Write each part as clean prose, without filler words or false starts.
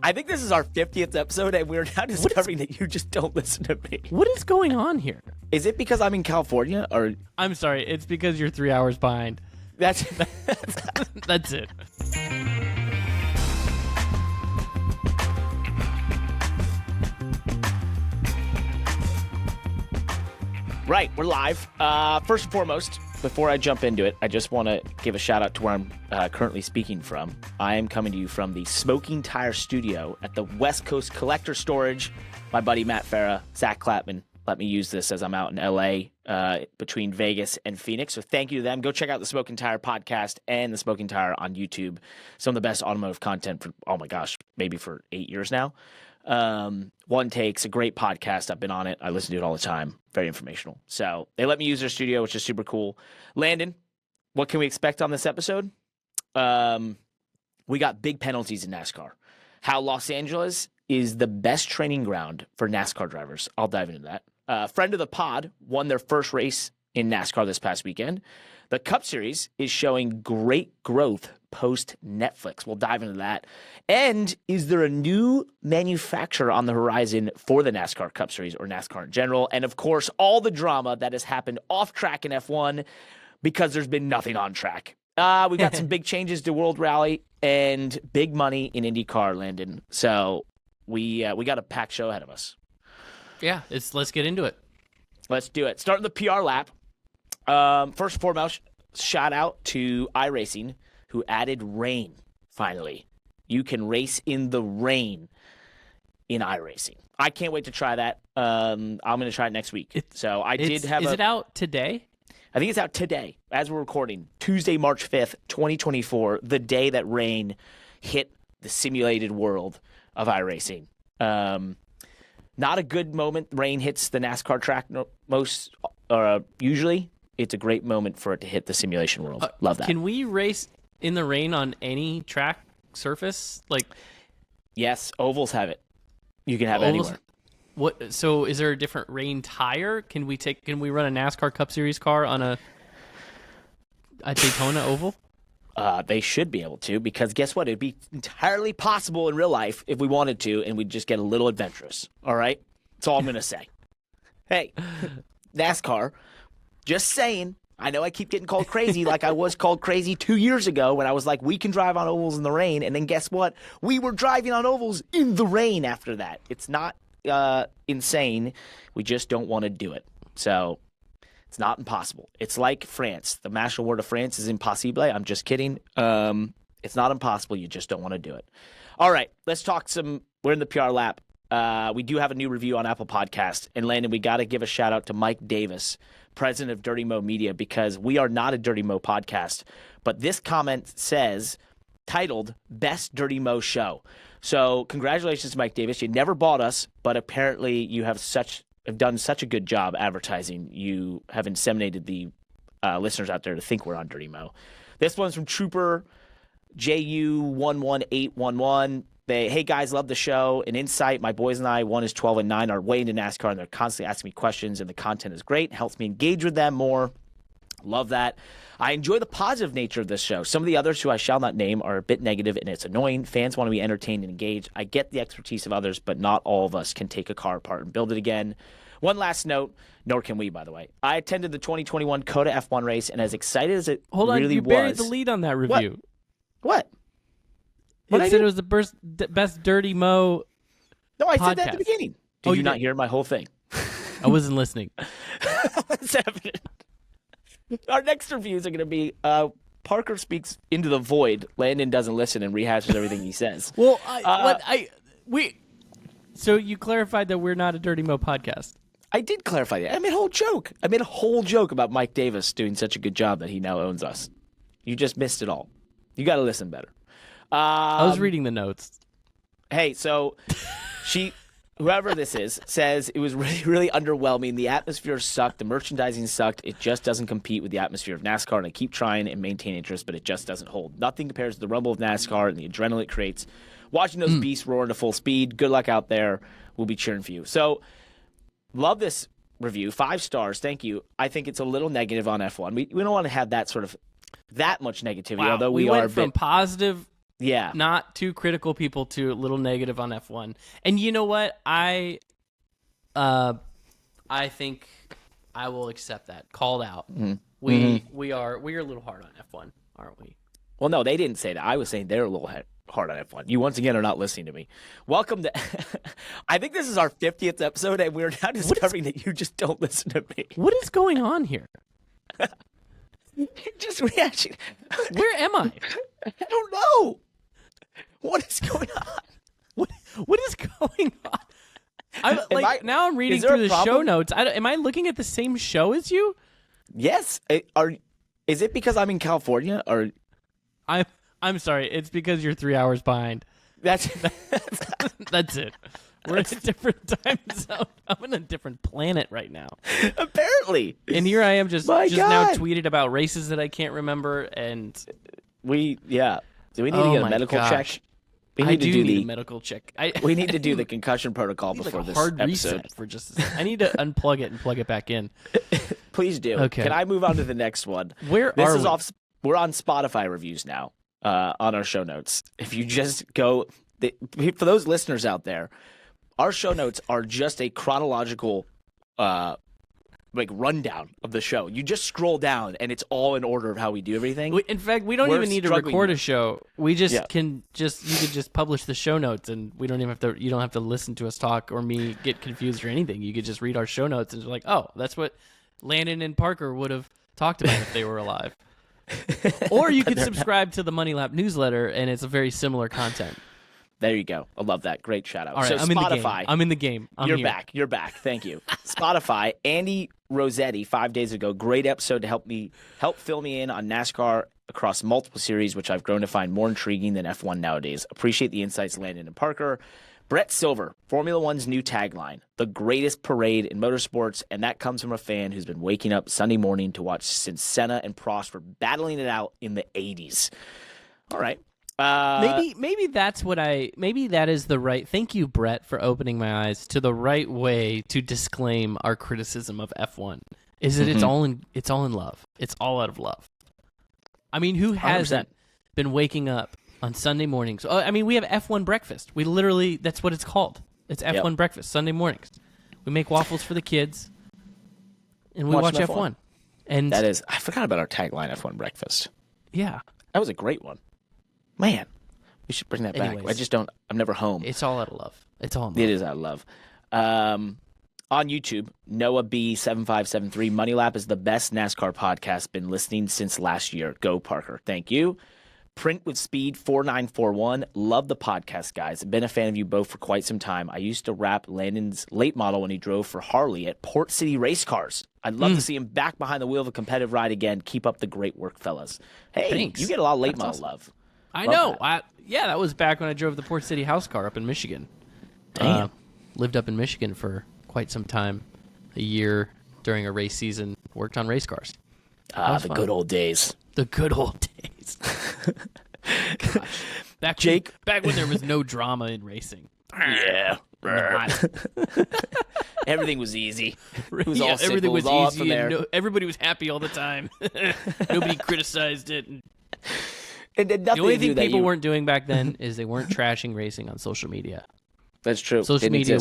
I think this is our 50th episode, and we're now discovering that you just don't listen to me. What is going on here? Is it because I'm in California, or I'm sorry. It's because you're 3 hours behind. that's That's it. right? We're live. First and foremost, before I jump into it, I just want to give a shout out to where I'm currently speaking from. I am coming to you from the Smoking Tire Studio at the West Coast Collector Storage. My buddy Matt Farah, Zach Clapman, let me use this as I'm out in LA between Vegas and Phoenix. So thank you to them. Go check out the Smoking Tire podcast and the Smoking Tire on YouTube. Some of the best automotive content for, oh my gosh, maybe for 8 years now. One Take's a great podcast. I've been on it. I listen to it all the time. Very informational. So they let me use their studio, which is super cool. Landon, what can we expect on this episode? We got big penalties in NASCAR. How Los Angeles is the best training ground for NASCAR drivers. I'll dive into that. Friend of the pod won their first race in NASCAR this past weekend. The Cup Series is showing great growth post-Netflix. We'll dive into that. And is there a new manufacturer on the horizon for the NASCAR Cup Series or NASCAR in general? And, of course, all the drama that has happened off-track in F1 because there's been nothing on track. We got some big changes to World Rally and big money in IndyCar, Landon. So we got a packed show ahead of us. Yeah, let's get into it. Let's do it. Starting the PR lap. First and foremost, shout out to iRacing, who added rain, finally. You can race in the rain in iRacing. I can't wait to try that. I'm going to try it next week. Is it out today? I think it's out today, as we're recording, Tuesday, March 5th, 2024, the day that rain hit the simulated world of iRacing. Not a good moment. Rain hits the NASCAR track usually. It's a great moment for it to hit the simulation world. Love that. Can we race in the rain on any track surface? Yes, ovals have it. You can have it anywhere. What? So is there a different rain tire? Can we run a NASCAR Cup Series car on a Daytona oval? They should be able to, because guess what? It'd be entirely possible in real life if we wanted to, and we'd just get a little adventurous. All right? That's all I'm going to say. Hey, NASCAR, just saying. I know I keep getting called crazy like I was called crazy 2 years ago when I was like, we can drive on ovals in the rain. And then guess what? We were driving on ovals in the rain after that. It's not insane. We just don't want to do it. So it's not impossible. It's like France. The national word of France is impossible. I'm just kidding. It's not impossible. You just don't want to do it. All right, let's talk we're in the PR lap. We do have a new review on Apple Podcast. And Landon, we got to give a shout out to Mike Davis, president of Dirty Mo Media, because we are not a Dirty Mo podcast. But this comment says, titled, Best Dirty Mo Show. So congratulations to Mike Davis. You never bought us, but apparently you have done such a good job advertising. You have inseminated the listeners out there to think we're on Dirty Mo. This one's from Trooper JU11811. Hey guys, love the show. An insight, my boys and I, one is 12 and 9, are way into NASCAR, and they're constantly asking me questions, and the content is great. It helps me engage with them more. Love that. I enjoy the positive nature of this show. Some of the others who I shall not name are a bit negative, and it's annoying. Fans want to be entertained and engaged. I get the expertise of others, but not all of us can take a car apart and build it again. One last note, nor can we, by the way. I attended the 2021 COTA F1 race, and as excited as it really was... Hold on, you buried the lead on that review. What? It said it was the best Dirty Mo No, I podcast. said that at the beginning. Did you not hear my whole thing? I wasn't listening. What's happening? Our next reviews are going to be Parker speaks into the void. Landon doesn't listen and rehashes everything he says. Well, so you clarified that we're not a Dirty Mo podcast. I did clarify that. I made a whole joke. I made a whole joke about Mike Davis doing such a good job that he now owns us. You just missed it all. You got to listen better. I was reading the notes. Hey, so whoever this is, says it was really, really underwhelming. The atmosphere sucked. The merchandising sucked. It just doesn't compete with the atmosphere of NASCAR, and I keep trying and maintain interest, but it just doesn't hold. Nothing compares to the rumble of NASCAR and the adrenaline it creates. Watching those beasts roar into full speed. Good luck out there. We'll be cheering for you. So, love this review. 5 stars. Thank you. I think it's a little negative on F1. We don't want to have that much negativity, Wow. although we are went from positive Yeah. Not too critical people to a little negative on F1. And you know what? I think I will accept that. Called out. Mm-hmm. We are a little hard on F1, aren't we? Well, no, they didn't say that. I was saying they're a little hard on F1. You once again are not listening to me. Welcome to. I think this is our 50th episode, and we're now discovering that you just don't listen to me. What is going on here? Just reaction. Where am I? I don't know. What is going on? What is going on? Now I'm reading through the show notes. Am I looking at the same show as you? Yes. Is it because I'm in California or? I'm sorry. It's because you're 3 hours behind. That's it. We're in a different time zone. I'm in a different planet right now. Apparently. And here I am just My now God. tweeted about races that I can't remember. And Do we need to get a medical check? We need I to need a medical check. We need to do the concussion protocol before this hard episode. reset for just a second. I need to unplug it and plug it back in. Please do. Okay. Can I move on to the next one? We're on Spotify reviews now on our show notes. If you just go, for those listeners out there, our show notes are just a chronological rundown of the show. You just scroll down and it's all in order of how we do everything. In fact, we don't even need to record a show. We just you could just publish the show notes, and we don't even have to. You don't have to listen to us talk or me get confused or anything. You could just read our show notes and you're like, oh, that's what Landon and Parker would have talked about if they were alive. Or you could subscribe to the Money Lap newsletter, and it's a very similar content. There you go. I love that. Great shout out. All right, so I'm Spotify. I'm in the game. You're back. You're back. Thank you. Spotify. Andy Rossetti 5 days ago. Great episode to help fill me in on NASCAR across multiple series, which I've grown to find more intriguing than F1 nowadays. Appreciate the insights, Landon and Parker. Brett Silver, Formula One's new tagline, the greatest parade in motorsports, and that comes from a fan who's been waking up Sunday morning to watch since Senna and Prost were battling it out in the 80s. All right. Maybe that is the right. Thank you, Brett, for opening my eyes to the right way to disclaim our criticism of F1. Is that it's all in love. It's all out of love. I mean, who hasn't 100%. been waking up on Sunday mornings? I mean, we have F1 breakfast. We literally, that's what it's called. It's F1 breakfast Sunday mornings. We make waffles for the kids, and we watch F1. And that is, I forgot about our tagline, F1 breakfast. Yeah, that was a great one. Man, we should bring that back. I'm never home. It's all out of love. It's all in love. It is out of love. On YouTube, Noah B7573, Money Lap is the best NASCAR podcast. Been listening since last year. Go Parker. Thank you. Print with Speed 4941. Love the podcast, guys. Been a fan of you both for quite some time. I used to wrap Landon's late model when he drove for Harley at Port City Race Cars. I'd love to see him back behind the wheel of a competitive ride again. Keep up the great work, fellas. Hey, thanks. You get a lot of late That's model awesome. love. I know. That was back when I drove the Port City house car up in Michigan. Damn. Lived up in Michigan for quite some time, a year during a race season. Worked on race cars. The fun. Good old days. The good old days. Gosh. Back when there was no drama in racing. Yeah. Everything was easy. It was all simple. Everything was all easy, and everybody was happy all the time. Nobody criticized it. The only thing people weren't doing back then is they weren't trashing racing on social media. That's true. Social media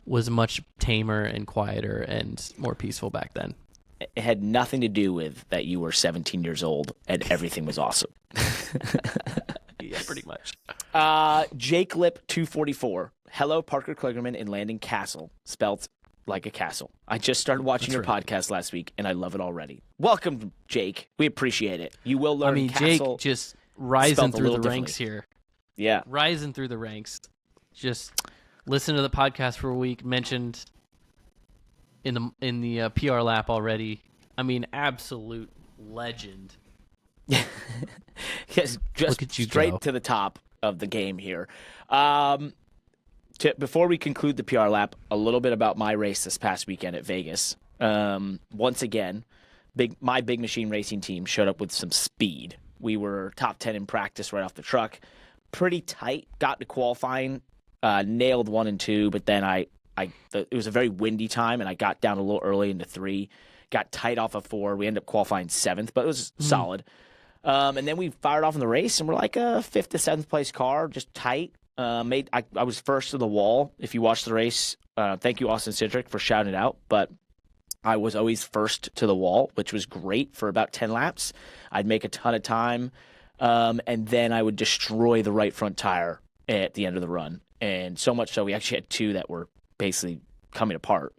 was much tamer and quieter and more peaceful back then. It had nothing to do with that you were 17 years old and everything was awesome. Yeah, pretty much. Jake Lip 244. Hello, Parker Kligerman and Landon Cassill, spelt like a castle. I just started watching your podcast last week, and I love it already. Welcome, Jake. We appreciate it. You will learn. Cassill Jake just rising through the ranks here. Yeah, rising through the ranks. Just listen to the podcast for a week. Mentioned in the PR lap already. I mean, absolute legend. Yes, just straight to the top of the game here. Before we conclude the PR lap, a little bit about my race this past weekend at Vegas. Once again, my Big Machine Racing team showed up with some speed. We were top 10 in practice right off the truck. Pretty tight. Got to qualifying, nailed 1 and 2, but then it was a very windy time, and I got down a little early into 3. Got tight off of 4. We ended up qualifying 7th, but it was solid. And then we fired off in the race, and we're like a 5th to 7th place car, just tight. I was first to the wall. If you watch the race, thank you, Austin Cindric, for shouting it out. But I was always first to the wall, which was great for about 10 laps. I'd make a ton of time, and then I would destroy the right front tire at the end of the run. And so much so, we actually had 2 that were basically coming apart.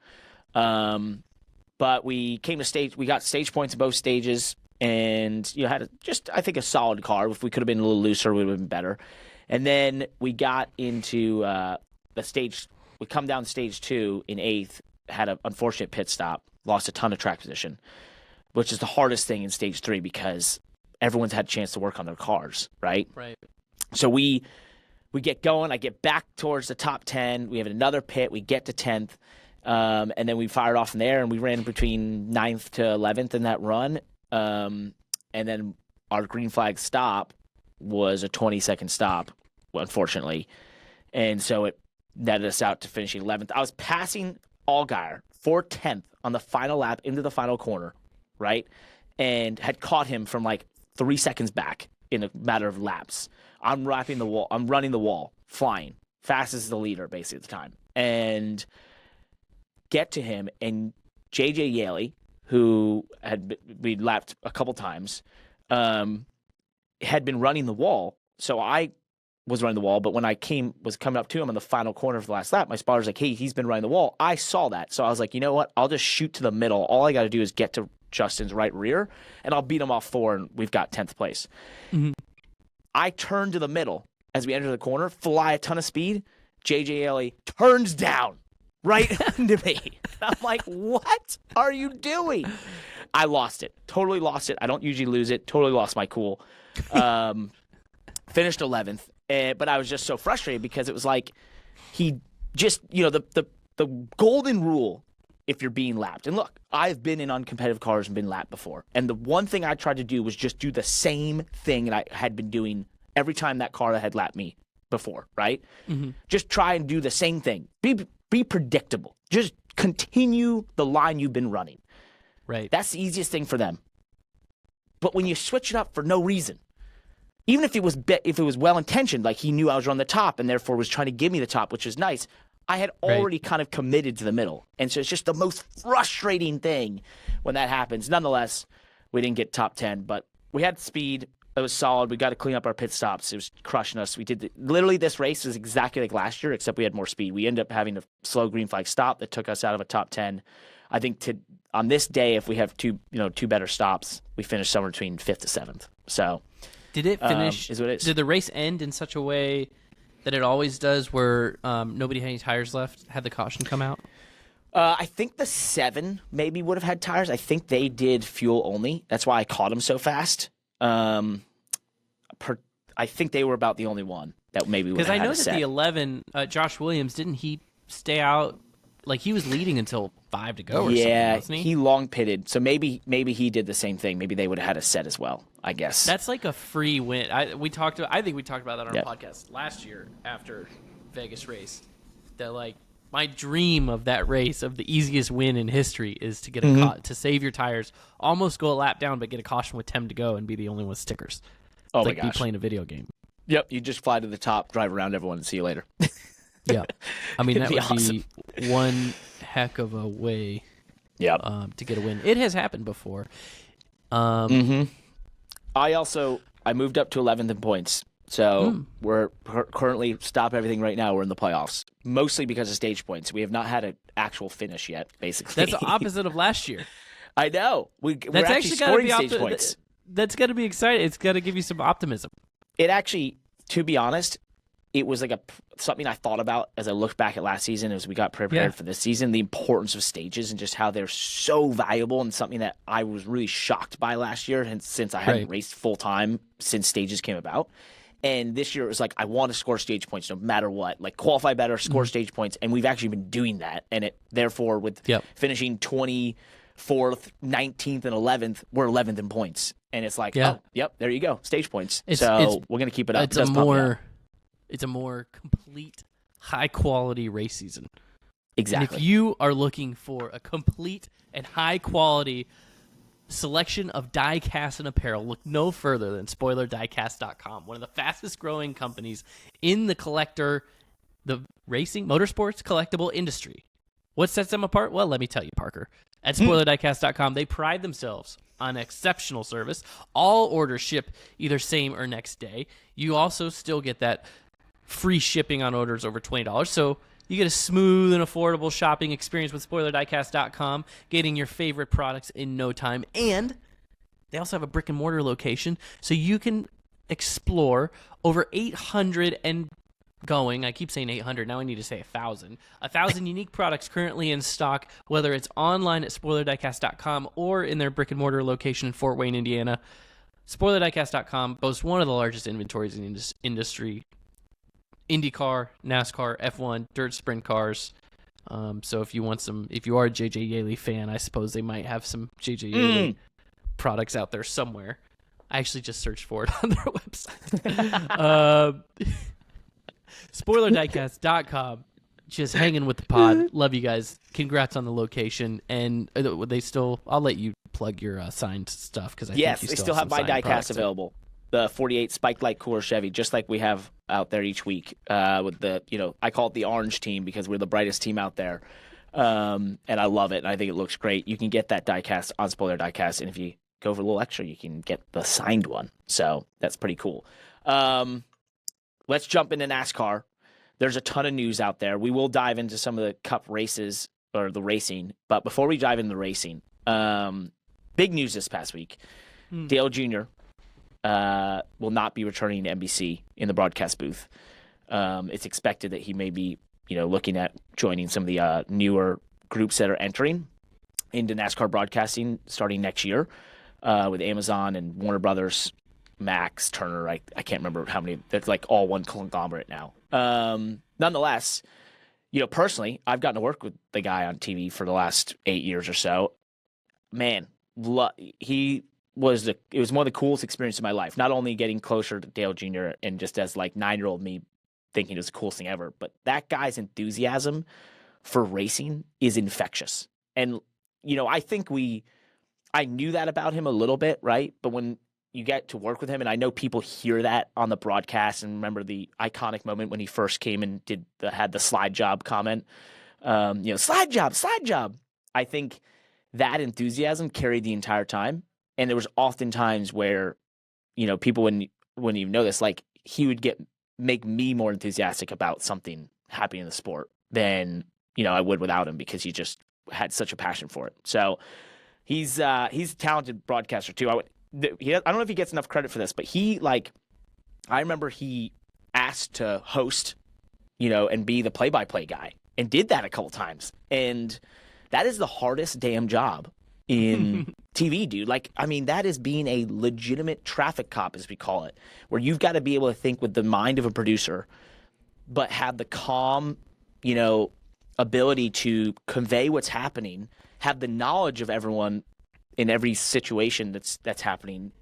But we got stage points in both stages, and had I think a solid car. If we could have been a little looser, we would have been better. And then we got into the stage. We come down stage 2 in 8th, had an unfortunate pit stop, lost a ton of track position, which is the hardest thing in stage 3 because everyone's had a chance to work on their cars, right? Right. So we get going. I get back towards the top 10. We have another pit. We get to 10th. And then we fired off from there, and we ran between 9th to 11th in that run. And then our green flag stop was a 20-second stop, unfortunately. And so it netted us out to finishing 11th. I was passing Allgaier for 10th on the final lap into the final corner, right? And had caught him from like 3 seconds back in a matter of laps. I'm running the wall, flying, fast as the leader basically at the time. And get to him, and J.J. Yaley, who we'd lapped a couple times, had been running the wall. So I was running the wall, but when I was coming up to him on the final corner for the last lap, my spotter's like, hey, he's been running the wall. I saw that. So I was like, you know what? I'll just shoot to the middle. All I got to do is get to Justin's right rear, and I'll beat him off 4, and we've got 10th place. Mm-hmm. I turn to the middle as we enter the corner, fly a ton of speed. J.J. Yaley turns down right into me. I'm like, what are you doing? I lost it. Totally lost it. I don't usually lose it. Totally lost my cool. Finished 11th. But I was just so frustrated because it was like he just, the golden rule if you're being lapped. And look, I've been in uncompetitive cars and been lapped before. And the one thing I tried to do was just do the same thing that I had been doing every time that car had lapped me before, right? Mm-hmm. Just try and do the same thing. Be predictable. Just continue the line you've been running. Right. That's the easiest thing for them. But when you switch it up for no reason, even if it was well-intentioned, like he knew I was on the top and therefore was trying to give me the top, which is nice, I had already kind of committed to the middle. And so it's just the most frustrating thing when that happens. Nonetheless, we didn't get top 10, but we had speed. It was solid. We got to clean up our pit stops. It was crushing us. We did literally this race is exactly like last year, except we had more speed. We ended up having a slow green flag stop that took us out of a top 10. I think on this day, if we have two better stops, we finish somewhere between 5th to 7th. So did it finish? Is what it is. Did the race end in such a way that it always does, where nobody had any tires left? Had the caution come out? I think the 7 maybe would have had tires. I think they did fuel only. That's why I caught them so fast. I think they were about the only one that maybe would have had a set. Because I know that the 11, Josh Williams, didn't he stay out? Like he was leading until 5 to go or something, wasn't he? He long pitted. So maybe he did the same thing. Maybe they would have had a set as well, I guess. That's like a free win. I think we talked about that on our podcast last year after Vegas race. That like my dream of that race, of the easiest win in history, is to get to save your tires, almost go a lap down, but get a caution with 10 to go and be the only one with stickers. Oh, it's my like gosh. be playing a video game. Yep, you just fly to the top, drive around everyone, and see you later. Yeah, I mean that would awesome. be one heck of a way. Yep. To get a win. It has happened before. I moved up to 11th in points. So we're currently, stop everything right now, we're in the playoffs. Mostly because of stage points. We have not had an actual finish yet, basically. That's the opposite of last year. I know. We're actually scoring stage points. That's going to be exciting. It's going to give you some optimism. It actually, to be honest, it was like something I thought about as I looked back at last season as we got prepared for this season, the importance of stages and just how they're so valuable, and something that I was really shocked by last year, and since I hadn't raced full time since stages came about. And this year it was like, I want to score stage points no matter what. Like, qualify better, score stage points. And we've actually been doing that. And it therefore, with finishing 24th, 19th, and 11th, we're 11th in points. And it's like, there you go, stage points. So we're going to keep it up. It's a more complete, high-quality race season. Exactly. And if you are looking for a complete and high-quality selection of die-cast and apparel, look no further than SpoilerDiecast.com, one of the fastest-growing companies in the racing, motorsports, collectible industry. What sets them apart? Well, let me tell you, Parker. At SpoilerDiecast.com, they pride themselves on exceptional service. All orders ship either same or next day. You also still get that free shipping on orders over $20. So you get a smooth and affordable shopping experience with SpoilerDiecast.com, getting your favorite products in no time. And they also have a brick-and-mortar location, so you can explore over 800 and going. I keep saying 800. Now I need to say 1,000. 1,000 unique products currently in stock, whether it's online at SpoilerDiecast.com or in their brick-and-mortar location in Fort Wayne, Indiana. SpoilerDiecast.com boasts one of the largest inventories in the industry. IndyCar, NASCAR, F1, dirt sprint cars. So if you are a JJ Yaley fan, I suppose they might have some JJ Yaley products out there somewhere. I actually just searched for it on their website. SpoilerDiecast.com. Just hanging with the pod. Love you guys. Congrats on the location. And I'll let you plug your signed stuff because they still have my diecast available. The 48 Spike Light Cooler Chevy, just like we have out there each week with the, I call it the orange team because we're the brightest team out there. And I love it. And I think it looks great. You can get that diecast on Spoiler Diecast. And if you go for a little extra, you can get the signed one. So that's pretty cool. Let's jump into NASCAR. There's a ton of news out there. We will dive into some of the Cup races or the racing. But before we dive into the racing, big news this past week. Dale Jr. Will not be returning to NBC in the broadcast booth. It's expected that he may be, looking at joining some of the newer groups that are entering into NASCAR broadcasting starting next year with Amazon and Warner Brothers, Max, Turner. I can't remember how many. That's like all one conglomerate now. Nonetheless, personally, I've gotten to work with the guy on TV for the last 8 years or so. Man, it was one of the coolest experiences of my life. Not only getting closer to Dale Jr. and just as like 9-year-old me thinking it was the coolest thing ever, but that guy's enthusiasm for racing is infectious. And, I think I knew that about him a little bit, right? But when you get to work with him, and I know people hear that on the broadcast and remember the iconic moment when he first came and had the slide job comment, slide job. I think that enthusiasm carried the entire time. And there was often times where, people wouldn't even know this, like he would make me more enthusiastic about something happening in the sport than, I would without him because he just had such a passion for it. So he's a talented broadcaster too. I don't know if he gets enough credit for this, but I remember he asked to host, and be the play-by-play guy and did that a couple times. And that is the hardest damn job in TV, dude. That is being a legitimate traffic cop, as we call it, where you've got to be able to think with the mind of a producer, but have the calm, ability to convey what's happening, have the knowledge of everyone in every situation that's happening,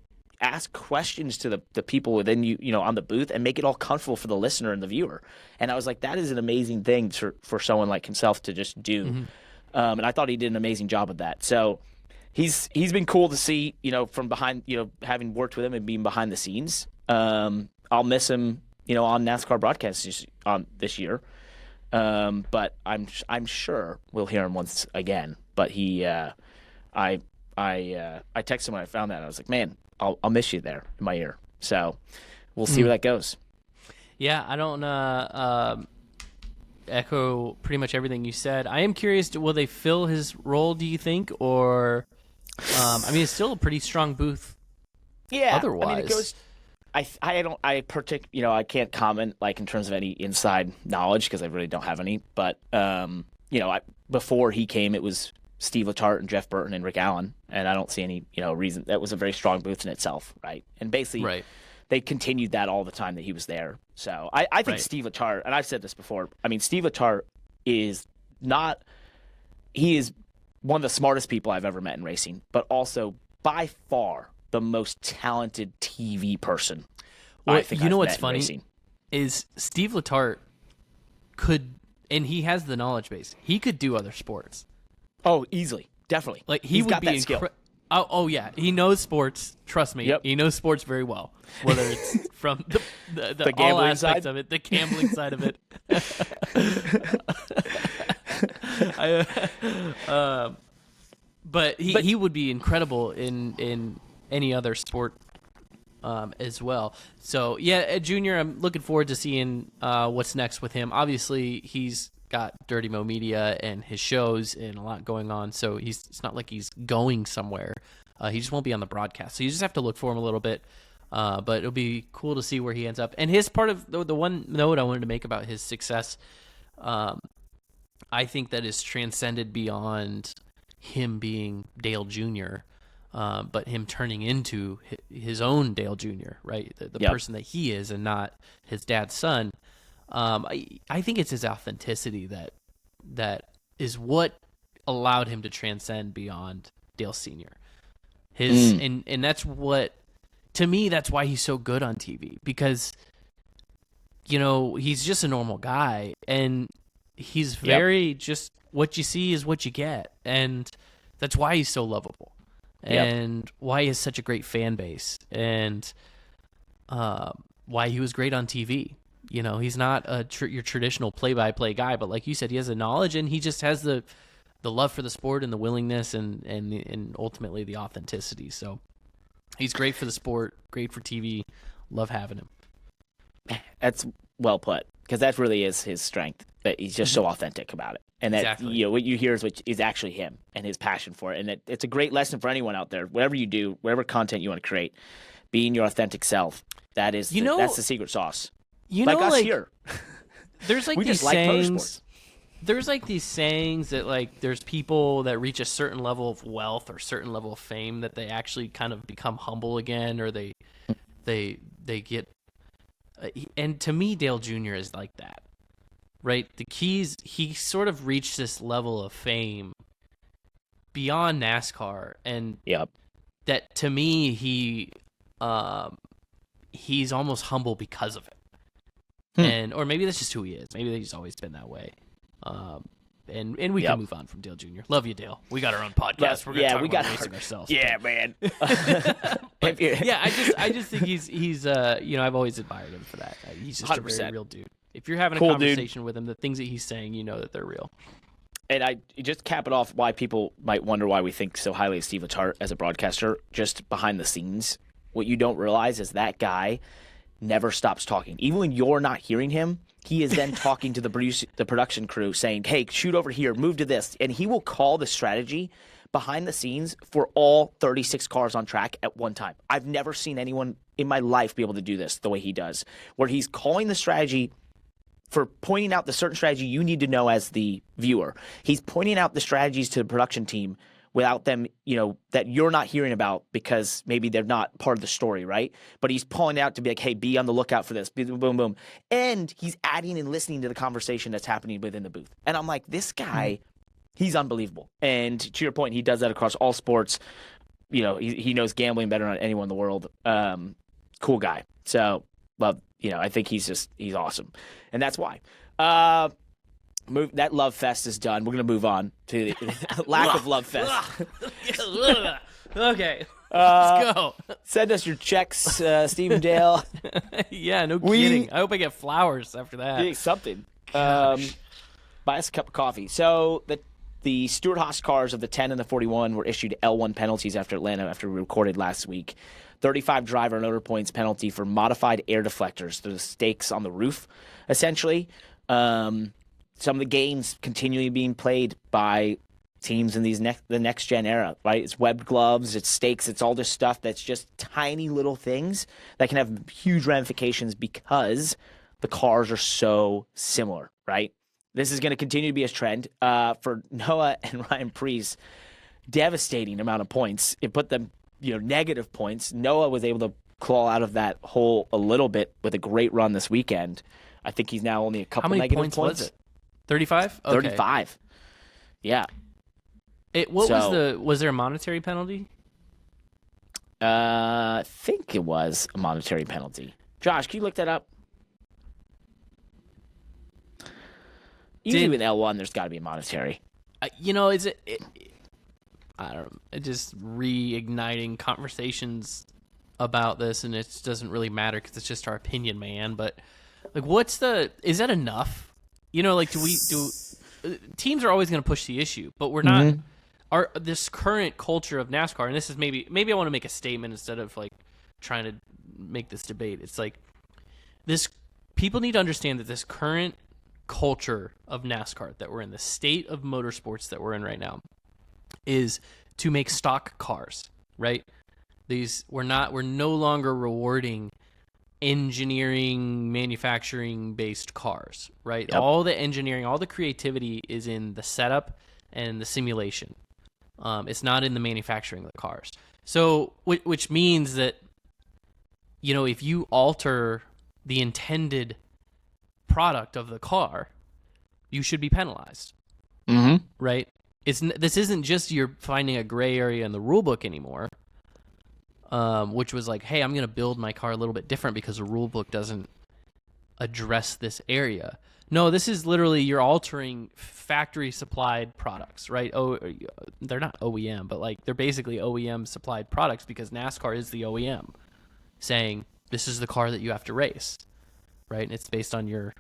ask questions to the people within you, on the booth, and make it all comfortable for the listener and the viewer. And I was like, that is an amazing thing for someone like himself to just do. Mm-hmm. And I thought he did an amazing job of that. So he's been cool to see, from behind, having worked with him and being behind the scenes. I'll miss him, on NASCAR broadcasts this year. But I'm sure we'll hear him once again. But I texted him when I found that. I was like, man, I'll miss you there in my ear. So we'll see where that goes. Yeah, I don't echo pretty much everything you said. I am curious, will they fill his role, do you think? Or, it's still a pretty strong booth. Yeah. Otherwise. It goes, I can't comment in terms of any inside knowledge because I really don't have any. But, before he came, it was Steve Letarte and Jeff Burton and Rick Allen. And I don't see any, reason. That was a very strong booth in itself, right? And basically, they continued that all the time that he was there. So I think Steve Letarte, and I've said this before, Steve Letarte is one of the smartest people I've ever met in racing, but also by far the most talented TV person. Well, what's funny is Steve Letarte could, and he has the knowledge base, he could do other sports. Oh, easily. Definitely. He would be Oh yeah, he knows sports. Trust me, Yep. he knows sports very well. Whether it's from the all gambling aspects side? of it, the gambling side of it. But he would be incredible in any other sport as well. So yeah, Junior, I'm looking forward to seeing what's next with him. Obviously, he's got Dirty Mo Media and his shows and a lot going on, so it's not like he's going somewhere. He just won't be on the broadcast, so you just have to look for him a little bit. But it'll be cool to see where he ends up. And his part of the one note I wanted to make about his success, I think that is transcended beyond him being Dale Jr., but him turning into his own Dale Jr., right? The person that he is and not his dad's son. I think it's his authenticity that is what allowed him to transcend beyond Dale Sr. And that's what, to me, that's why he's so good on TV, because, he's just a normal guy, and he's very just what you see is what you get. And that's why he's so lovable and why he has such a great fan base, and why he was great on TV. He's not your traditional play-by-play guy, but like you said, he has the knowledge, and he just has the love for the sport and the willingness and ultimately the authenticity. So he's great for the sport, great for TV. Love having him. That's well put, because that really is his strength, that he's just so authentic about it. And that, what you hear is actually him and his passion for it. And it's a great lesson for anyone out there. Whatever you do, whatever content you want to create, being your authentic self, that's the secret sauce. Like us here. There's like we these just sayings. Like motorsports. There's like these sayings that like there's people that reach a certain level of wealth or certain level of fame that they actually kind of become humble again, or they get. And to me, Dale Jr. is like that, right? He sort of reached this level of fame beyond NASCAR, and that to me he's almost humble because of it. Or maybe that's just who he is. Maybe he's always been that way. And we can move on from Dale Jr. Love you, Dale. We got our own podcast. We're gonna talk about racing ourselves. Yeah, man. I just think he's I've always admired him for that. He's just 100%. A very real dude. If you're having a conversation with him, the things that he's saying, that they're real. And I just cap it off why people might wonder why we think so highly of Steve Letarte as a broadcaster. Just behind the scenes, what you don't realize is that guy never stops talking. Even when you're not hearing him, he is then talking to the production crew saying, hey, shoot over here, move to this. And he will call the strategy behind the scenes for all 36 cars on track at one time. I've never seen anyone in my life be able to do this the way he does, where he's calling the strategy for pointing out the certain strategy you need to know as the viewer. He's pointing out the strategies to the production team without them, that you're not hearing about because maybe they're not part of the story, right? But he's pulling out to be like, hey, be on the lookout for this, boom, boom, boom. And he's adding and listening to the conversation that's happening within the booth. And I'm like, this guy, he's unbelievable. And to your point, he does that across all sports. He knows gambling better than anyone in the world. Cool guy. So, love, I think he's awesome. And that's why. That Love Fest is done. We're going to move on to the lack of Love Fest. Okay. Let's go. Send us your checks, Stephen Dale. Yeah, no kidding. I hope I get flowers after that. Yeah, something. Buy us a cup of coffee. So the Stewart-Haas cars of the 10 and the 41 were issued L1 penalties after Atlanta after we recorded last week. 35 driver and motor points penalty for modified air deflectors. The stakes on the roof, essentially. Some of the games continually being played by teams in the next gen era, right? It's webbed gloves, it's stakes, it's all this stuff that's just tiny little things that can have huge ramifications because the cars are so similar, right? This is going to continue to be a trend for Noah and Ryan Preece. Devastating amount of points. It put them, negative points. Noah was able to claw out of that hole a little bit with a great run this weekend. I think he's now only a couple negative points. How many points was it? 35? Okay. 35. Yeah. Was there a monetary penalty? I think it was a monetary penalty. Josh, can you look that up? Usually with L1, there's got to be a monetary. I don't know, just reigniting conversations about this, and it doesn't really matter because it's just our opinion, man. But like, is that enough? Like, teams are always going to push the issue, but we're not. This current culture of NASCAR, and this is maybe I want to make a statement instead of like trying to make this debate. It's like people need to understand that this current culture of NASCAR that we're in, the state of motorsports that we're in right now, is to make stock cars, right? We're no longer rewarding engineering, manufacturing based cars, right? Yep. All the engineering, all the creativity is in the setup and the simulation. It's not in the manufacturing of the cars. So, which means that, if you alter the intended product of the car, you should be penalized, right? This isn't just you're finding a gray area in the rule book anymore, which was like, hey, I'm going to build my car a little bit different because the rule book doesn't address this area. No, this is literally you're altering factory supplied products, right? They're not OEM, but like they're basically OEM supplied products because NASCAR is the OEM saying this is the car that you have to race, right? And it's based on your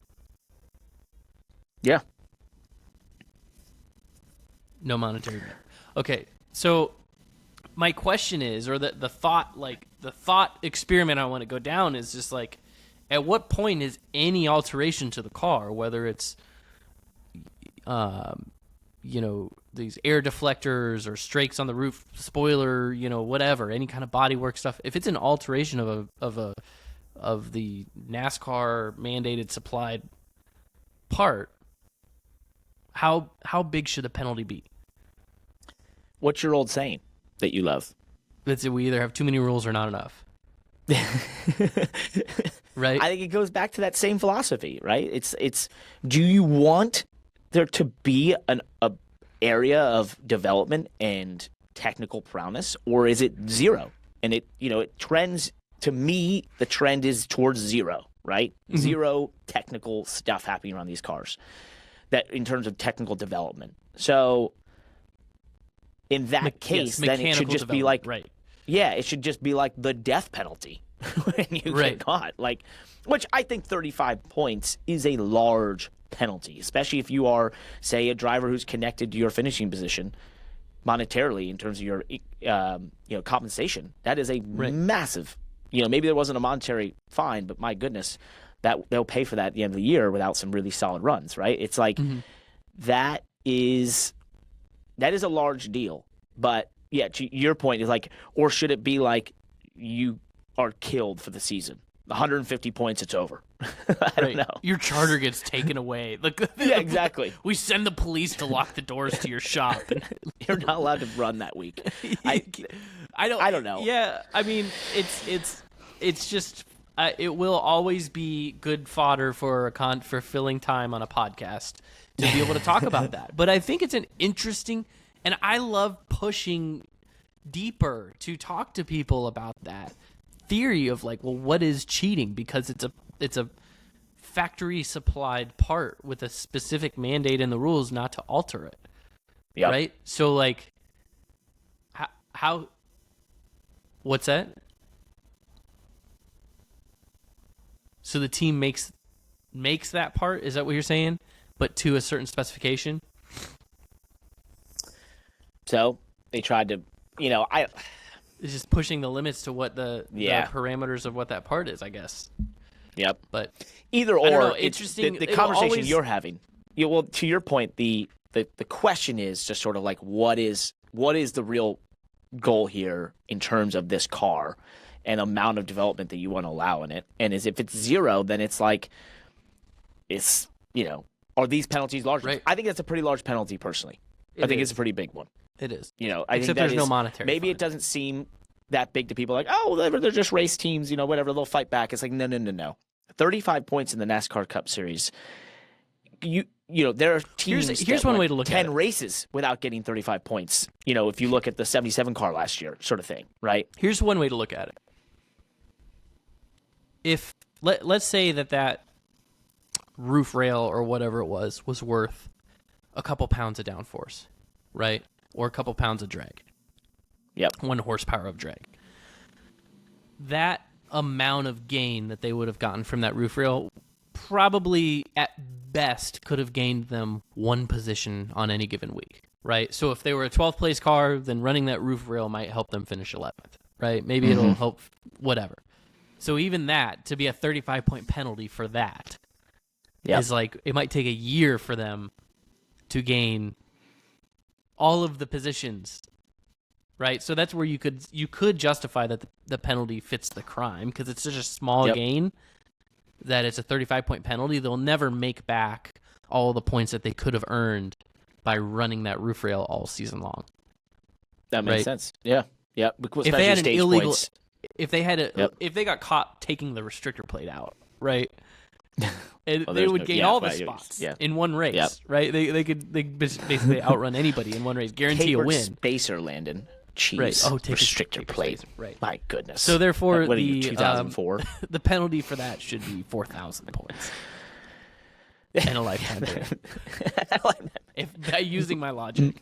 no monetary. Okay, so my question is, or the thought experiment I want to go down is just like, at what point is any alteration to the car, whether it's, these air deflectors or strakes on the roof, spoiler, whatever, any kind of bodywork stuff, if it's an alteration of the NASCAR mandated supplied part, how big should the penalty be? What's your old saying that you love? That's we either have too many rules or not enough. Right? I think it goes back to that same philosophy, right? It's do you want there to be an area of development and technical prowess, or is it zero? And it trends, to me, the trend is towards zero, right? Mm-hmm. Zero technical stuff happening around these cars, that in terms of technical development. So in that case, then it should just be like, right. Yeah, it should just be like the death penalty when you get caught. Like, which I think 35 points is a large penalty, especially if you are, say, a driver who's connected to your finishing position monetarily in terms of your compensation. That is a massive. Maybe there wasn't a monetary fine, but my goodness, that they'll pay for that at the end of the year without some really solid runs, right? It's like that is a large deal, but. Yeah, to your point is like, or should it be like you are killed for the season? 150 points, it's over. I don't know. Your charter gets taken away. Yeah, exactly. We send the police to lock the doors to your shop. You're not allowed to run that week. I don't know. Yeah, I mean, it's just it will always be good fodder for filling time on a podcast to be able to talk about that. But I think it's an interesting. And I love pushing deeper to talk to people about that theory of like, well, what is cheating? Because it's a factory supplied part with a specific mandate in the rules not to alter it. Yep. Right? So like, how? What's that? So the team makes that part? Is that what you're saying? But to a certain specification? So they tried to, it's just pushing the limits to what the parameters of what that part is, I guess. Yep. But either or, know, interesting. The conversation you're having. Well, to your point, the question is just sort of like, what is the real goal here in terms of this car and amount of development that you want to allow in it? And if it's zero, then it's like, are these penalties large? Right. I think that's a pretty large penalty, personally. I think it's a pretty big one. It is. I think there's no monetary. Maybe fine. It doesn't seem that big to people. Like, oh, whatever, they're just race teams. Whatever, they'll fight back. It's like, no. 35 points in the NASCAR Cup Series. There are teams. Here's one way to look 10 at it. races without getting 35 points. If you look at the 77 car last year, sort of thing, right? Here's one way to look at it. If let's say that roof rail or whatever it was worth a couple pounds of downforce, right? or a couple pounds of drag. Yep. 1 horsepower of drag. That amount of gain that they would have gotten from that roof rail probably at best could have gained them 1 position on any given week, right? So if they were a 12th place car, then running that roof rail might help them finish 11th, right? Maybe it'll help whatever. So even that, to be a 35-point penalty for that is like, it might take a year for them to gain all of the positions, right? So that's where you could justify that the penalty fits the crime, because it's such a small gain that it's a 35-point penalty. They'll never make back all the points that they could have earned by running that roof rail all season long. That makes sense. Yeah. Yeah. Because if they had an illegal, points. if they got caught taking the restrictor plate out, right? And they would gain all the spots in one race, right? They could basically outrun anybody in one race, guarantee a win. Spacer, Landon. Jeez. Right. Oh, take restrictor plate. Right. My goodness. So therefore, what are you, 2004? The penalty for that should be 4,000 points and a lifetime ban. Using my logic,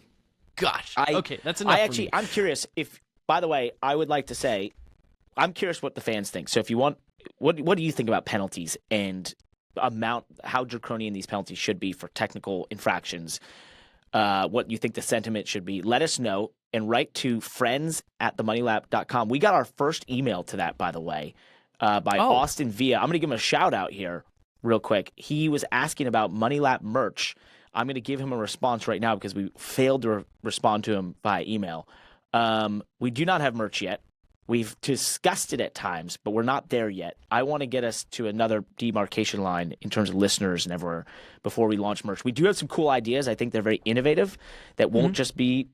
gosh. Okay, that's enough. For me. I'm curious if. By the way, I would like to say, I'm curious what the fans think. So if you want, what do you think about penalties and how draconian these penalties should be for technical infractions? What you think the sentiment should be? Let us know and write to friends@themoneylap.com. We got our first email to that, by the way, by Austin Villa. I'm going to give him a shout out here real quick. He was asking about Money Lap merch. I'm going to give him a response right now because we failed to respond to him via email. We do not have merch yet. We've discussed it at times, but we're not there yet. I want to get us to another demarcation line in terms of listeners and everywhere before we launch merch. We do have some cool ideas. I think they're very innovative that won't just be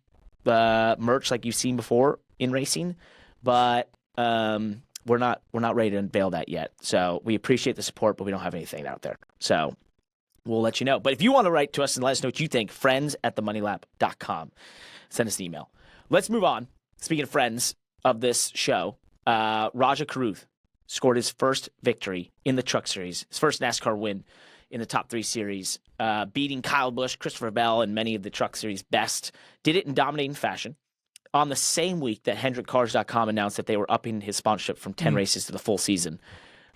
merch like you've seen before in racing, but we're not ready to unveil that yet. So we appreciate the support, but we don't have anything out there. So we'll let you know. But if you want to write to us and let us know what you think, friends@themoneylap.com. Send us an email. Let's move on. Speaking of friends of this show, Rajah Caruth scored his first victory in the Truck Series, his first NASCAR win in the Top 3 Series, beating Kyle Busch, Christopher Bell, and many of the Truck Series best. Did it in dominating fashion on the same week that HendrickCars.com announced that they were upping his sponsorship from 10 races to the full season.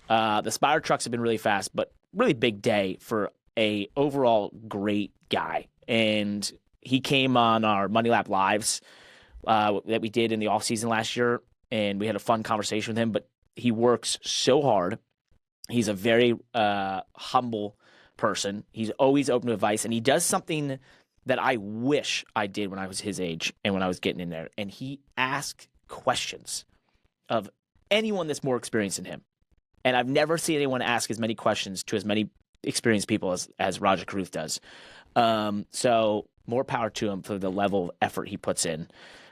The Spire trucks have been really fast, but really big day for a overall great guy. And he came on our Money Lap Lives that we did in the offseason last year, and we had a fun conversation with him, but he works so hard. He's a very humble person. He's always open to advice, and he does something that I wish I did when I was his age and when I was getting in there, and he asks questions of anyone that's more experienced than him. And I've never seen anyone ask as many questions to as many experienced people as Rajah Caruth does. So more power to him for the level of effort he puts in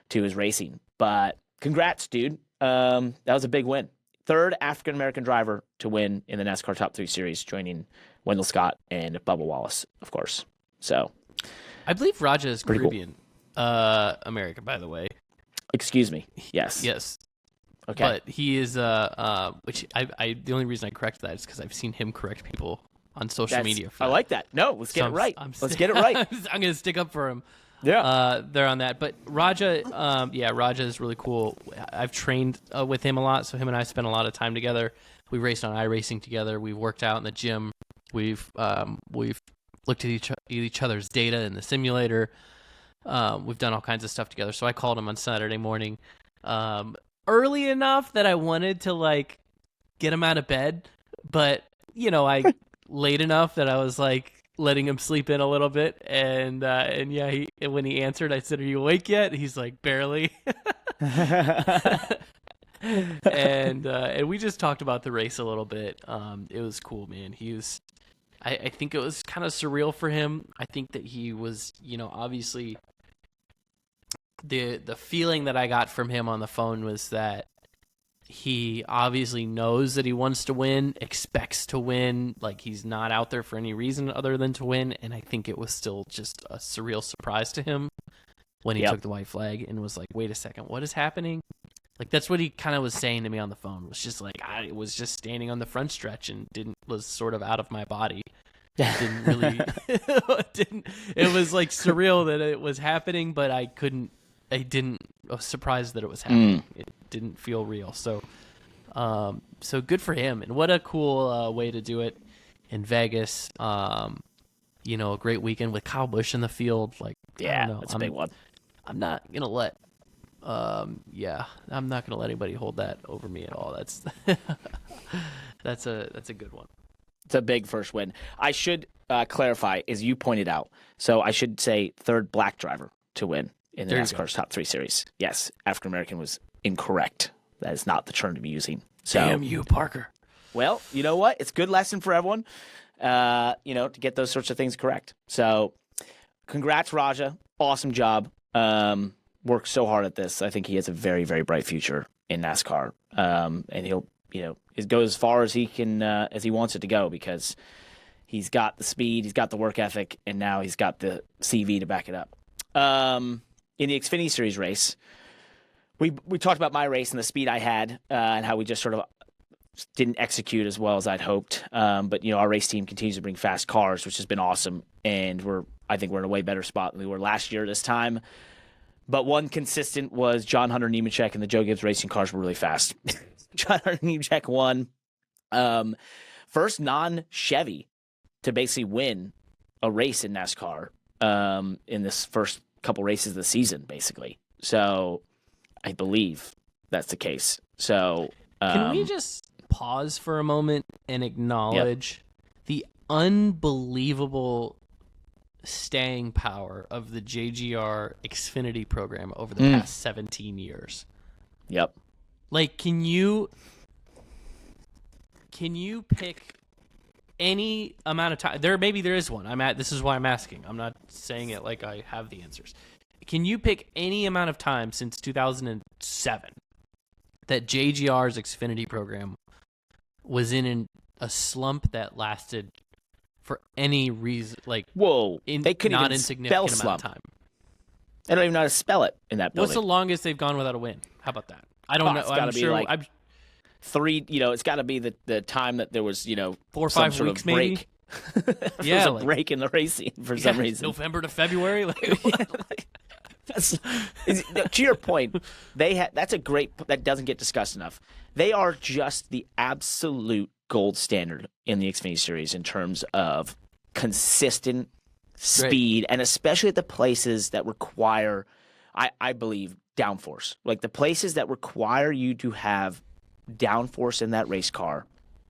to his racing. But congrats, dude. That was a big win. Third African-American driver to win in the NASCAR Top 3 Series, joining Wendell Scott and Bubba Wallace, of course. So, I believe Rajah is Caribbean American, by the way. Excuse me. Yes. Yes. Okay. But he is, which I the only reason I correct that is because I've seen him correct people on social media. I like that. No, let's get it right. Let's get it right. I'm going to stick up for him. Yeah. There on that. But Rajah, Rajah is really cool. I've trained with him a lot, so him and I spent a lot of time together. We raced on iRacing together. We've worked out in the gym. We've looked at each other's data in the simulator. We've done all kinds of stuff together. So I called him on Saturday morning, early enough that I wanted to get him out of bed, but I late enough that I was letting him sleep in a little bit, and when he answered, I said, "Are you awake yet?" He's like, "Barely." and we just talked about the race a little bit. It was cool, man. I think it was kind of surreal for him. I think that he was, obviously the feeling that I got from him on the phone was that he obviously knows that he wants to win, expects to win. He's not out there for any reason other than to win. And I think it was still just a surreal surprise to him when he took the white flag and was like, wait a second, what is happening? That's what he kind of was saying to me on the phone. Was just I was just standing on the front stretch and was sort of out of my body. It didn't really, it was like surreal that it was happening, but I was surprised that it was happening. It didn't feel real. So good for him. And what a cool way to do it in Vegas. A great weekend with Kyle Busch in the field. Like, yeah, that's a big one. I'm not going to let, I'm not going to let anybody hold that over me at all. That's a good one. It's a big first win. I should clarify, as you pointed out. So I should say third black driver to win in the NASCAR's Top 3 Series. Yes, African American was incorrect. That is not the term to be using. So, damn you, Parker. Well, you know what? It's a good lesson for everyone, to get those sorts of things correct. So congrats, Rajah. Awesome job. Worked so hard at this. I think he has a very, very bright future in NASCAR. And he'll, go as far as he can, as he wants it to go, because he's got the speed, he's got the work ethic, and now he's got the CV to back it up. In the Xfinity Series race, we talked about my race and the speed I had, and how we just sort of didn't execute as well as I'd hoped. But our race team continues to bring fast cars, which has been awesome, and I think we're in a way better spot than we were last year this time. But one consistent was John Hunter Nemechek and the Joe Gibbs Racing cars were really fast. John Hunter Nemechek won. First non-Chevy to basically win a race in NASCAR in this first couple races of the season, basically. So I believe that's the case. So can we just pause for a moment and acknowledge the unbelievable staying power of the JGR Xfinity program over the past 17 years? Yep. Like, can you pick any amount of time? Maybe there is one. This is why I'm asking. I'm not saying it like I have the answers. Can you pick any amount of time since 2007 that JGR's Xfinity program was in a slump that lasted for any reason? Like, they couldn't not even insignificant spell amount slump. of time. I don't even know how to spell it in that building. What's the longest they've gone without a win? How about that? I don't know. It's gotta be sure. like 3. It's got to be the time that there was 4 or 5 weeks, break. Maybe. There was a break in the racing for some reason. November to February. To your point, that's a great that doesn't get discussed enough. They are just the absolute gold standard in the Xfinity Series in terms of consistent speed, and especially at the places that require, I believe, downforce. Like the places that require you to have downforce in that race car.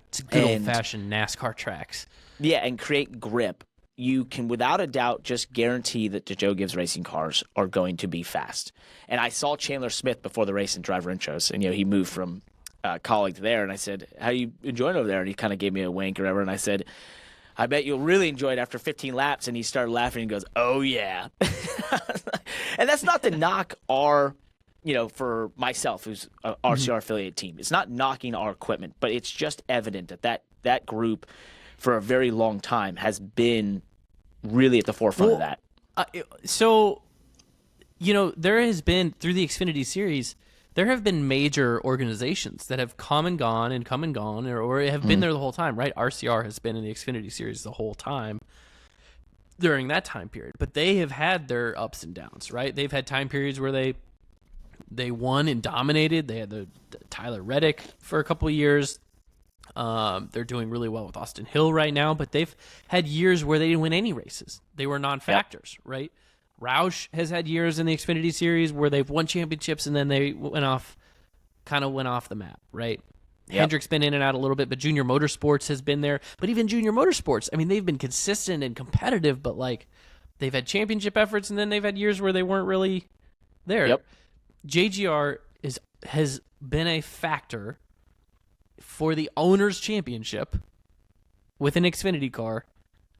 It's good old-fashioned NASCAR tracks. Yeah, and create grip. You can, without a doubt, just guarantee that the Joe Gibbs Racing cars are going to be fast. And I saw Chandler Smith before the race in driver intros, and he moved from colleague to there, and I said, "How you enjoying over there?" And he kind of gave me a wink or whatever, and I said, "I bet you'll really enjoy it after 15 laps." And he started laughing and goes, "Oh yeah." And that's not to knock our, for myself, who's a RCR affiliate team. It's not knocking our equipment, but it's just evident that group for a very long time has been really at the forefront of that. So, there has been, through the Xfinity Series, there have been major organizations that have come and gone, or have been there the whole time, right? RCR has been in the Xfinity Series the whole time during that time period. But they have had their ups and downs, right? They've had time periods where they won and dominated. They had the Tyler Reddick for a couple of years. They're doing really well with Austin Hill right now, but they've had years where they didn't win any races. They were non-factors, right? Roush has had years in the Xfinity Series where they've won championships and then they went off the map, right? Yep. Hendrick's been in and out a little bit, but Junior Motorsports has been there. But even Junior Motorsports, they've been consistent and competitive, but they've had championship efforts and then they've had years where they weren't really there. Yep. JGR has been a factor for the Owners' Championship with an Xfinity car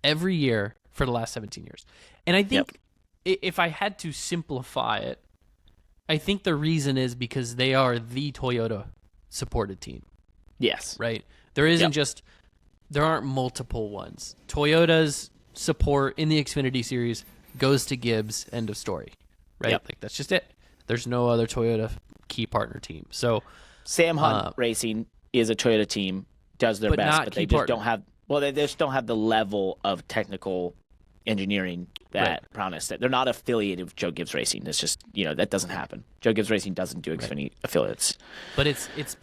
every year for the last 17 years. And I think if I had to simplify it, I think the reason is because they are the Toyota-supported team. Yes. Right? There isn't there aren't multiple ones. Toyota's support in the Xfinity Series goes to Gibbs, end of story. Right? Yep. That's just it. There's no other Toyota key partner team. So Sam Hunt Racing is a Toyota team, does their best, but they just don't have Well, they just don't have the level of technical engineering that Promise. They're not affiliated with Joe Gibbs Racing. It's just, that doesn't happen. Joe Gibbs Racing doesn't do Xfinity affiliates. But it's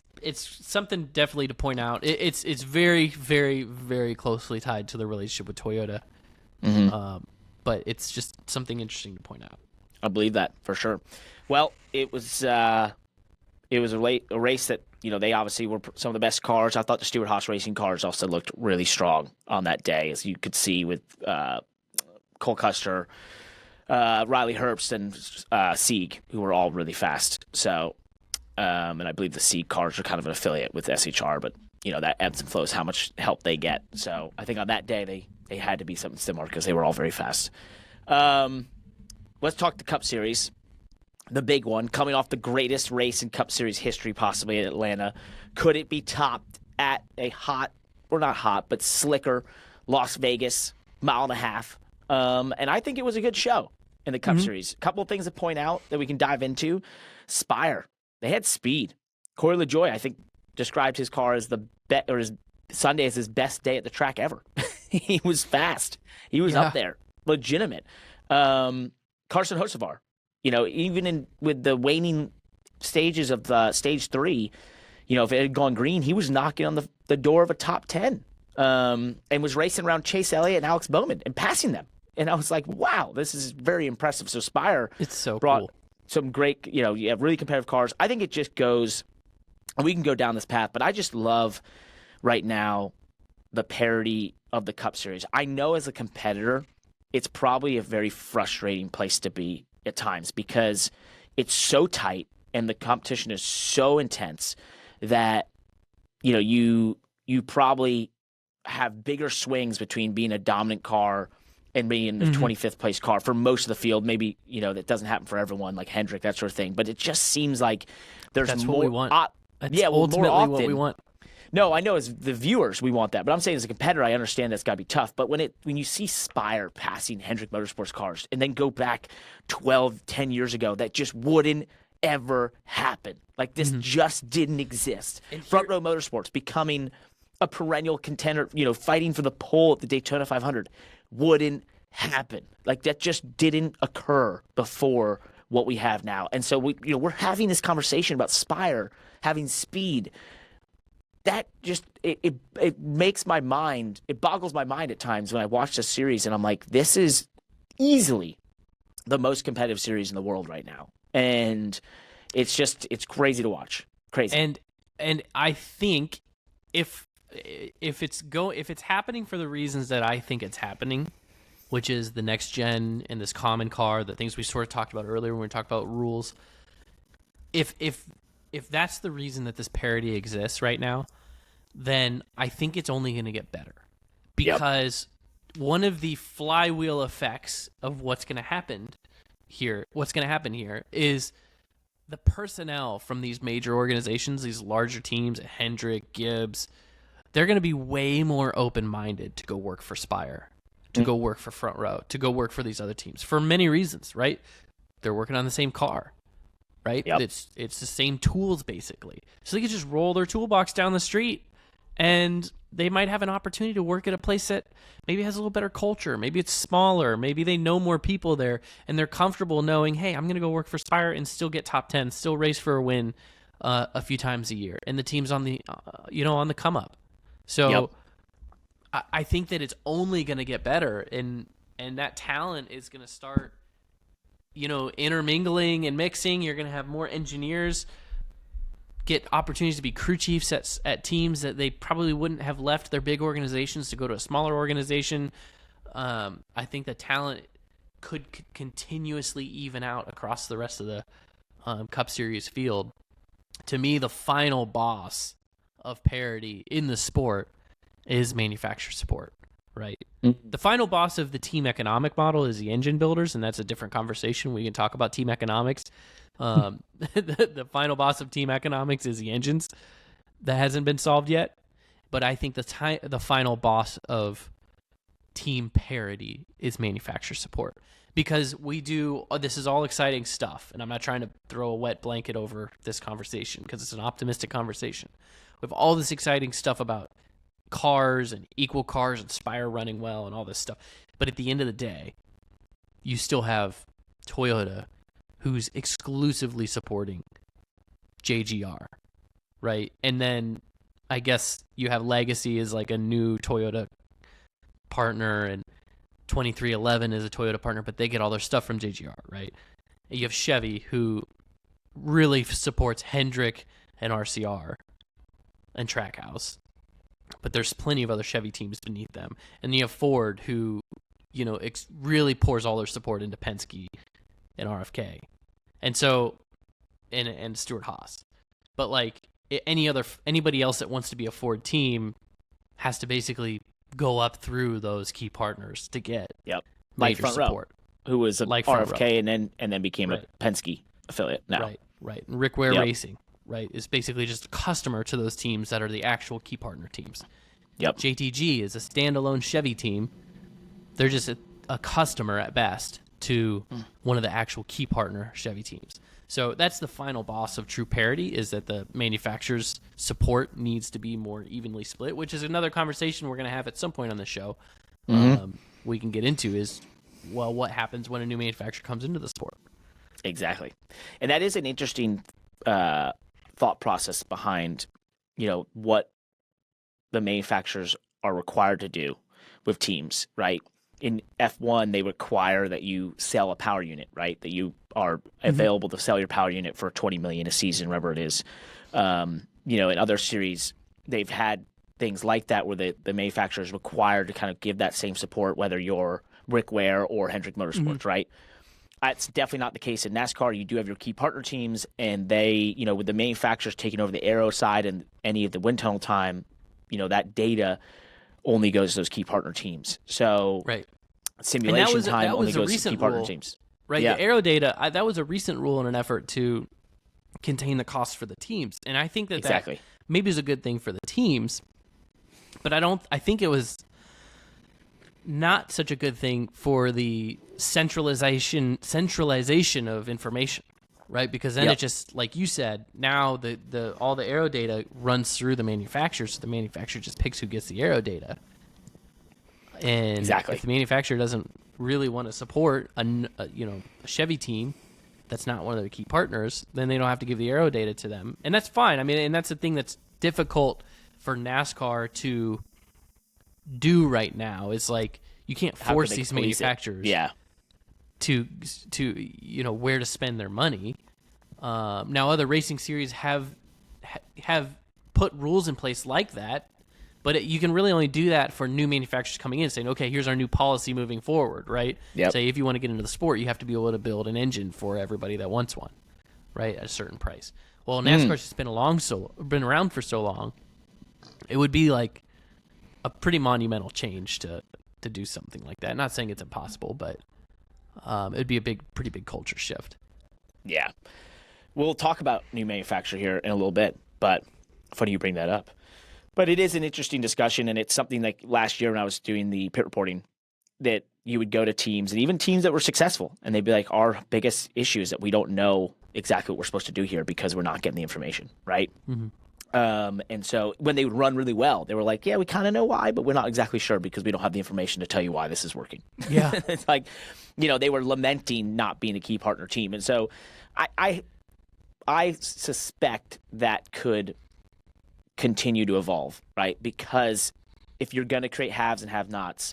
something definitely to point out. It's very, very, very closely tied to the relationship with Toyota. Mm-hmm. But it's just something interesting to point out. I believe that for sure. Well, it was a race that they obviously were some of the best cars. I thought the Stewart Haas Racing cars also looked really strong on that day, as you could see with Cole Custer, Riley Herbst, and Sieg, who were all really fast. So, and I believe the Sieg cars are kind of an affiliate with SHR, but that ebbs and flows how much help they get. So I think on that day they had to be something similar because they were all very fast. Let's talk the Cup Series. The big one, coming off the greatest race in Cup Series history, possibly at Atlanta. Could it be topped at a slicker Las Vegas 1.5 miles? And I think it was a good show in the Cup Series. A couple of things to point out that we can dive into. Spire, they had speed. Corey LaJoie, I think, described his car as his Sunday as his best day at the track ever. He was fast. He was up there, legitimate. Carson Hocevar, even with the waning stages of stage 3, if it had gone green, he was knocking on the door of a top 10, and was racing around Chase Elliott and Alex Bowman and passing them. And I was like, wow, this is very impressive. So Spire brought cool. Some great, you have really competitive cars. I think it just goes, and we can go down this path, but I just love right now the parity of the Cup Series. I know as a competitor, it's probably a very frustrating place to be at times because it's so tight and the competition is so intense that you probably have bigger swings between being a dominant car and being in the 25th place car for most of the field. Maybe that doesn't happen for everyone, like Hendrick, that sort of thing. But it just seems like there's more. What we want. Ultimately more often, what we want. No, I know as the viewers we want that, but I'm saying as a competitor, I understand that's got to be tough. But when you see Spire passing Hendrick Motorsports cars and then go back 10 years ago, that just wouldn't ever happen. Like this just didn't exist. Front Row Motorsports becoming a perennial contender, fighting for the pole at the Daytona 500 wouldn't happen. Like that just didn't occur before what we have now. And so we're having this conversation about Spire having speed. That just it makes my mind, it boggles my mind at times when I watch this series and I'm like, this is easily the most competitive series in the world right now. And it's crazy to watch. Crazy. And I think if it's happening for the reasons that I think it's happening, which is the next gen and this common car, the things we sort of talked about earlier when we talked about rules, if that's the reason that this parity exists right now, then I think it's only going to get better. Because one of the flywheel effects of what's going to happen here is the personnel from these major organizations, these larger teams, Hendrick, Gibbs, they're going to be way more open-minded to go work for Spire, to go work for Front Row, to go work for these other teams for many reasons, right? They're working on the same car. Right? Yep. It's the same tools, basically. So they could just roll their toolbox down the street, and they might have an opportunity to work at a place that maybe has a little better culture. Maybe it's smaller. Maybe they know more people there, and they're comfortable knowing, hey, I'm going to go work for Spire and still get top 10, still race for a win a few times a year. And the team's on the on the come up. So I think that it's only going to get better, and that talent is going to start intermingling and mixing. You're going to have more engineers get opportunities to be crew chiefs at teams that they probably wouldn't have left their big organizations to go to a smaller organization. I think the talent could continuously even out across the rest of the Cup Series field. To me, the final boss of parity in the sport is manufacturer support. Right. Mm-hmm. The final boss of the team economic model is the engine builders, and that's a different conversation. We can talk about team economics. The final boss of team economics is the engines. That hasn't been solved yet. But I think the final boss of team parity is manufacturer support. Because this is all exciting stuff, and I'm not trying to throw a wet blanket over this conversation because it's an optimistic conversation. We have all this exciting stuff about cars and equal cars and Spire running well and all this stuff. But at the end of the day, you still have Toyota, who's exclusively supporting JGR, right? And then I guess you have Legacy as like a new Toyota partner, and 2311 is a Toyota partner, but they get all their stuff from JGR, right? And you have Chevy, who really supports Hendrick and RCR and Trackhouse, but there's plenty of other Chevy teams beneath them. And you have Ford, who, you know, really pours all their support into Penske and RFK, and so and Stuart Haas. But like anybody else that wants to be a Ford team has to basically go up through those key partners to get like major support. Who was a like RFK and then became a Penske affiliate now. Right. And Rick Ware Racing, right, is basically just a customer to those teams that are the actual key partner teams. JTG is a standalone Chevy team. They're just a customer at best to one of the actual key partner Chevy teams. So that's the final boss of true parity, is that the manufacturer's support needs to be more evenly split, which is another conversation we're going to have at some point on the show. We can get into is, well, what happens when a new manufacturer comes into the sport? Exactly. And that is an interesting thought process behind, you know, what the manufacturers are required to do with teams, right? In F1, they require that you sell a power unit, right? That you are available to sell your power unit for $20 million a season, whatever it is. You know, in other series, they've had things like that where the manufacturer is required to kind of give that same support, whether you're Rick Ware or Hendrick Motorsports, right? That's definitely not the case in NASCAR. You do have your key partner teams, and they, you know, with the manufacturers taking over the Aero side and any of the wind tunnel time, you know, that data only goes to those key partner teams. So simulation time only goes to key partner teams. Right. The Aero data, that was a recent rule in an effort to contain the costs for the teams. And I think that maybe is a good thing for the teams, but I think it was not such a good thing for the centralization of information, right? Because then it just, like you said, now all the Aero data runs through the manufacturer, so the manufacturer just picks who gets the Aero data. And if the manufacturer doesn't really want to support a Chevy team that's not one of the key partners, then they don't have to give the Aero data to them, and that's fine. I mean, and that's the thing that's difficult for NASCAR to do right now. Is like you can't force these manufacturers to you know where to spend their money. Now other racing series have put rules in place like that, but you can really only do that for new manufacturers coming in, saying, okay, here's our new policy moving forward, right? Say if you want to get into the sport, you have to be able to build an engine for everybody that wants one, right, at a certain price. Well, NASCAR's just been around for so long, it would be like a pretty monumental change to do something like that. Not saying it's impossible, but it would be a pretty big culture shift. Yeah. We'll talk about new manufacturer here in a little bit, but funny you bring that up. But it is an interesting discussion, and it's something like last year when I was doing the pit reporting, that you would go to teams, and even teams that were successful, and they'd be like, our biggest issue is that we don't know exactly what we're supposed to do here because we're not getting the information, right? And so when they would run really well, they were like, yeah, we kind of know why, but we're not exactly sure because we don't have the information to tell you why this is working. Yeah. It's like, you know, they were lamenting not being a key partner team. And so I suspect that could continue to evolve, right? Because if you're going to create haves and have-nots,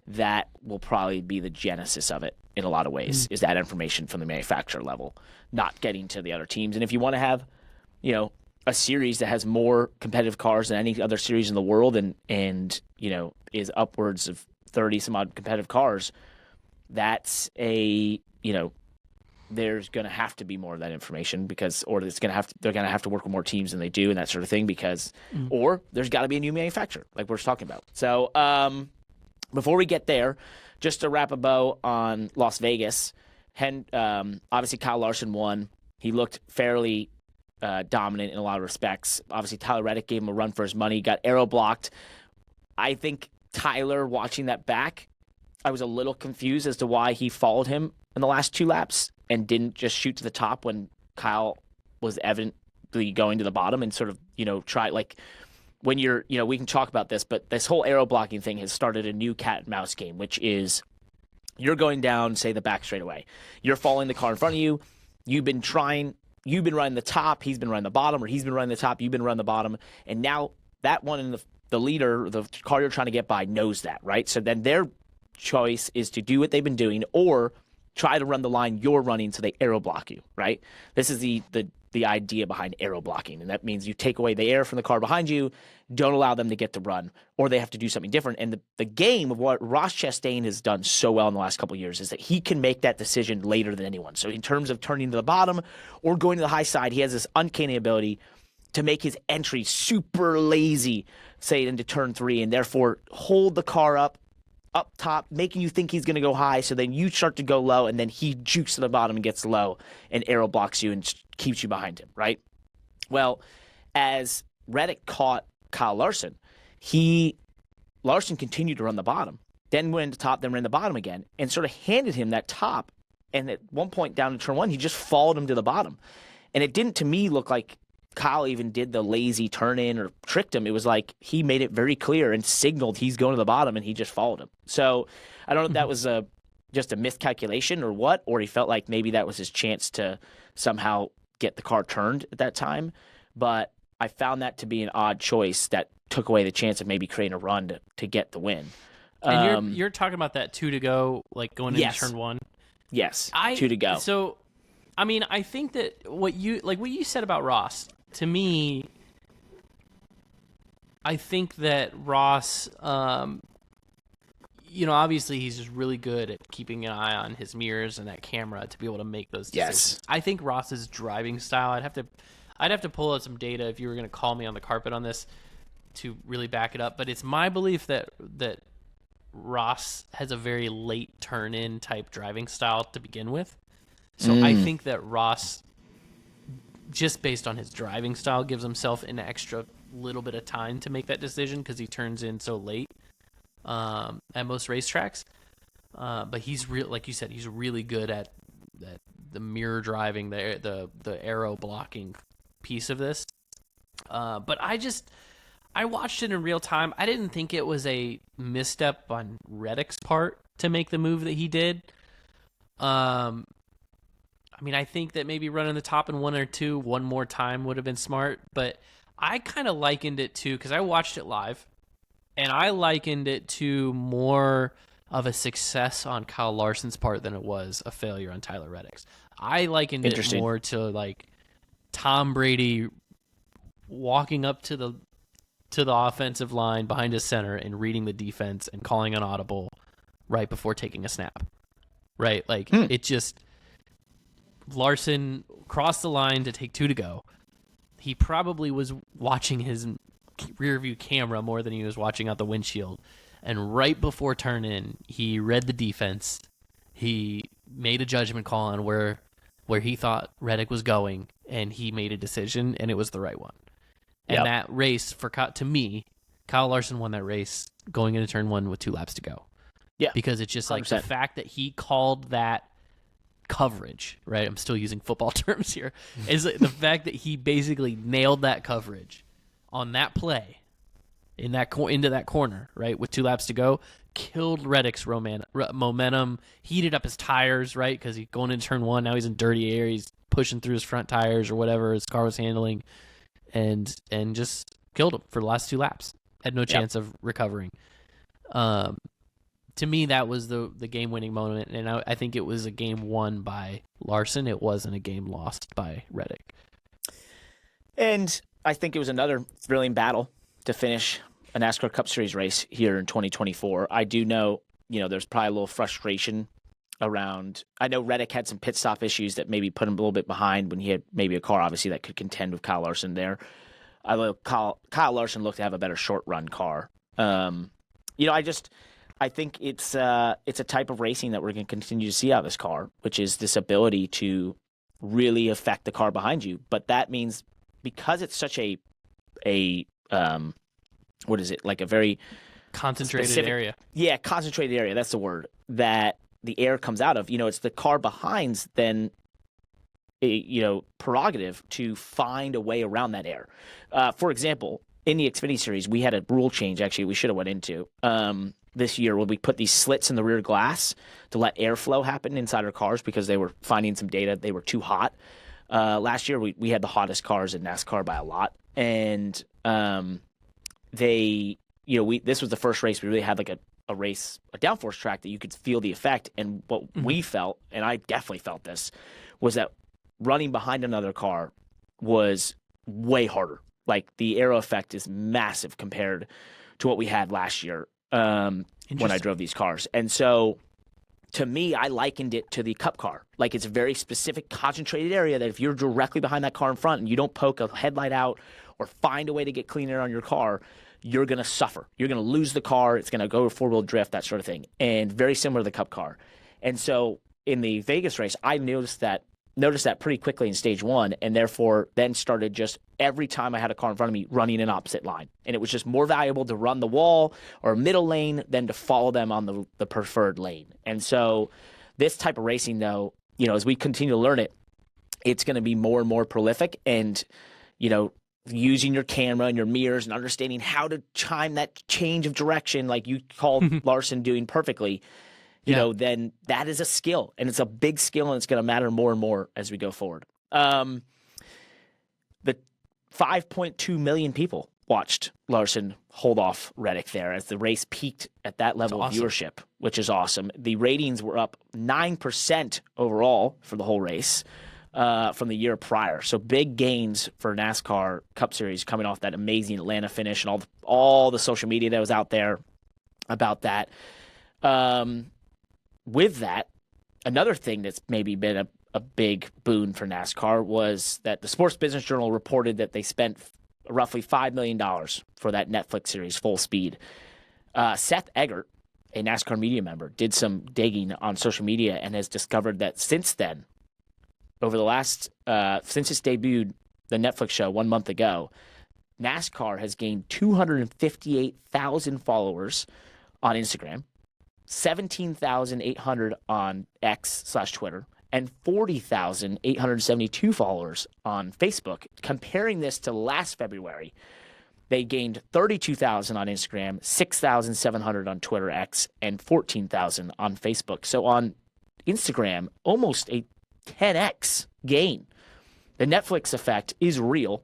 that will probably be the genesis of it in a lot of ways, is that information from the manufacturer level, not getting to the other teams. And if you want to have, you know, a series that has more competitive cars than any other series in the world and you know, is upwards of 30 some odd competitive cars, that's a, you know, there's going to have to be more of that information they're going to have to work with more teams than they do and that sort of thing or there's got to be a new manufacturer like we're talking about. So before we get there, just to wrap a bow on Las Vegas, obviously Kyle Larson won. He looked fairly dominant in a lot of respects. Obviously Tyler Reddick gave him a run for his money, got aero blocked. I think Tyler, watching that back, I was a little confused as to why he followed him in the last 2 laps and didn't just shoot to the top when Kyle was evidently going to the bottom and sort of, you know, when you're, we can talk about this, but this whole aero blocking thing has started a new cat and mouse game, which is you're going down, say, the back straightaway. You're following the car in front of you. You've been running the top, he's been running the bottom, or he's been running the top, you've been running the bottom. And now that one in the leader, the car you're trying to get by, knows that, right? So then their choice is to do what they've been doing or try to run the line you're running so they aero block you, right? This is the idea behind aero blocking, and that means you take away the air from the car behind you, don't allow them to get to run, or they have to do something different. And the game of what Ross Chastain has done so well in the last couple of years is that he can make that decision later than anyone. So in terms of turning to the bottom or going to the high side, he has this uncanny ability to make his entry super lazy, say into turn 3, and therefore hold the car up top, making you think he's going to go high, so then you start to go low, and then he jukes to the bottom and gets low and aero blocks you and keeps you behind him, right? Well, as Reddick caught Kyle Larson, Larson continued to run the bottom, then went to top, then ran the bottom again, and sort of handed him that top, and at one point down in turn 1, he just followed him to the bottom. And it didn't, to me, look like Kyle even did the lazy turn in or tricked him. It was like he made it very clear and signaled he's going to the bottom, and he just followed him. So I don't know if that was just a miscalculation or what, or he felt like maybe that was his chance to somehow get the car turned at that time. But I found that to be an odd choice that took away the chance of maybe creating a run to get the win. And you're talking about that 2 to go, like going into turn 1? Yes, 2 to go. So, I mean, I think that what you said about Ross, to me, I think that Ross, obviously he's just really good at keeping an eye on his mirrors and that camera to be able to make those decisions. Yes. I think Ross's driving style, I'd have to pull out some data if you were going to call me on the carpet on this to really back it up. But it's my belief that Ross has a very late turn-in type driving style to begin with. So I think that Ross, just based on his driving style, gives himself an extra little bit of time to make that decision because he turns in so late at most racetracks. But he's like you said, he's really good at the mirror driving, the aero blocking piece of this. But I watched it in real time. I didn't think it was a misstep on Reddick's part to make the move that he did. I mean, I think that maybe running the top in 1 or 2 one more time would have been smart, but I kind of likened it to, because I watched it live, and I likened it to more of a success on Kyle Larson's part than it was a failure on Tyler Reddick's. I likened it more to like Tom Brady walking up to the offensive line behind his center and reading the defense and calling an audible right before taking a snap. Right? Like it just, Larson crossed the line to take 2 to go. He probably was watching his rear view camera more than he was watching out the windshield. And right before turn in, he read the defense. He made a judgment call on where he thought Reddick was going, and he made a decision, and it was the right one. And that race, to me, Kyle Larson won that race going into turn 1 with 2 laps to go. Yeah. Because it's just like 100%. the fact that he called that coverage, right? I'm still using football terms here. Is the fact that he basically nailed that coverage on that play in that into that corner, right, with 2 laps to go, killed Reddick's momentum, heated up his tires, right, because he's going into turn 1, now he's in dirty air, he's pushing through his front tires or whatever his car was handling, and just killed him for the last 2 laps. Had no chance of recovering. To me, that was the game-winning moment, and I think it was a game won by Larson. It wasn't a game lost by Reddick. And I think it was another thrilling battle to finish a NASCAR Cup Series race here in 2024. I do know, there's probably a little frustration around. I know Reddick had some pit stop issues that maybe put him a little bit behind when he had maybe a car, obviously, that could contend with Kyle Larson there. Kyle Larson looked to have a better short-run car. I think it's a type of racing that we're going to continue to see out of this car, which is this ability to really affect the car behind you. But that means because it's such a what is it, like a very concentrated area. Yeah, concentrated area. That's the word that the air comes out of. It's the car behind's then prerogative to find a way around that air. For example, in the Xfinity series, we had a rule change, actually, we should have went into this year, where we put these slits in the rear glass to let airflow happen inside our cars because they were finding some data they were too hot. Last year, we had the hottest cars in NASCAR by a lot. And this was the first race we really had like a downforce track that you could feel the effect. And what we felt, and I definitely felt this, was that running behind another car was way harder. Like the Aero effect is massive compared to what we had last year when I drove these cars. And so to me, I likened it to the Cup car. Like it's a very specific concentrated area that if you're directly behind that car in front and you don't poke a headlight out or find a way to get clean air on your car, you're going to suffer. You're going to lose the car. It's going to go four-wheel drift, that sort of thing. And very similar to the Cup car. And so in the Vegas race, I noticed that pretty quickly in stage one, and therefore then started just every time I had a car in front of me running an opposite line. And it was just more valuable to run the wall or middle lane than to follow them on the preferred lane. And so this type of racing, though, as we continue to learn it, it's going to be more and more prolific. And, using your camera and your mirrors and understanding how to chime that change of direction, like you called Larson doing perfectly, then that is a skill, and it's a big skill, and it's going to matter more and more as we go forward. The 5.2 million people watched Larson hold off Reddick there as the race peaked at that level of viewership, which is awesome. The ratings were up 9% overall for the whole race from the year prior. So big gains for NASCAR Cup Series coming off that amazing Atlanta finish and all the social media that was out there about that. With that, another thing that's maybe been a big boon for NASCAR was that the Sports Business Journal reported that they spent roughly $5 million for that Netflix series, Full Speed. Seth Eggert, a NASCAR media member, did some digging on social media and has discovered that since then, over the last, since it's debuted, the Netflix show 1 month ago, NASCAR has gained 258,000 followers on Instagram, 17,800 on X/Twitter, and 40,872 followers on Facebook. Comparing this to last February, they gained 32,000 on Instagram, 6,700 on Twitter X, and 14,000 on Facebook. So on Instagram, almost a 10x gain. The Netflix effect is real.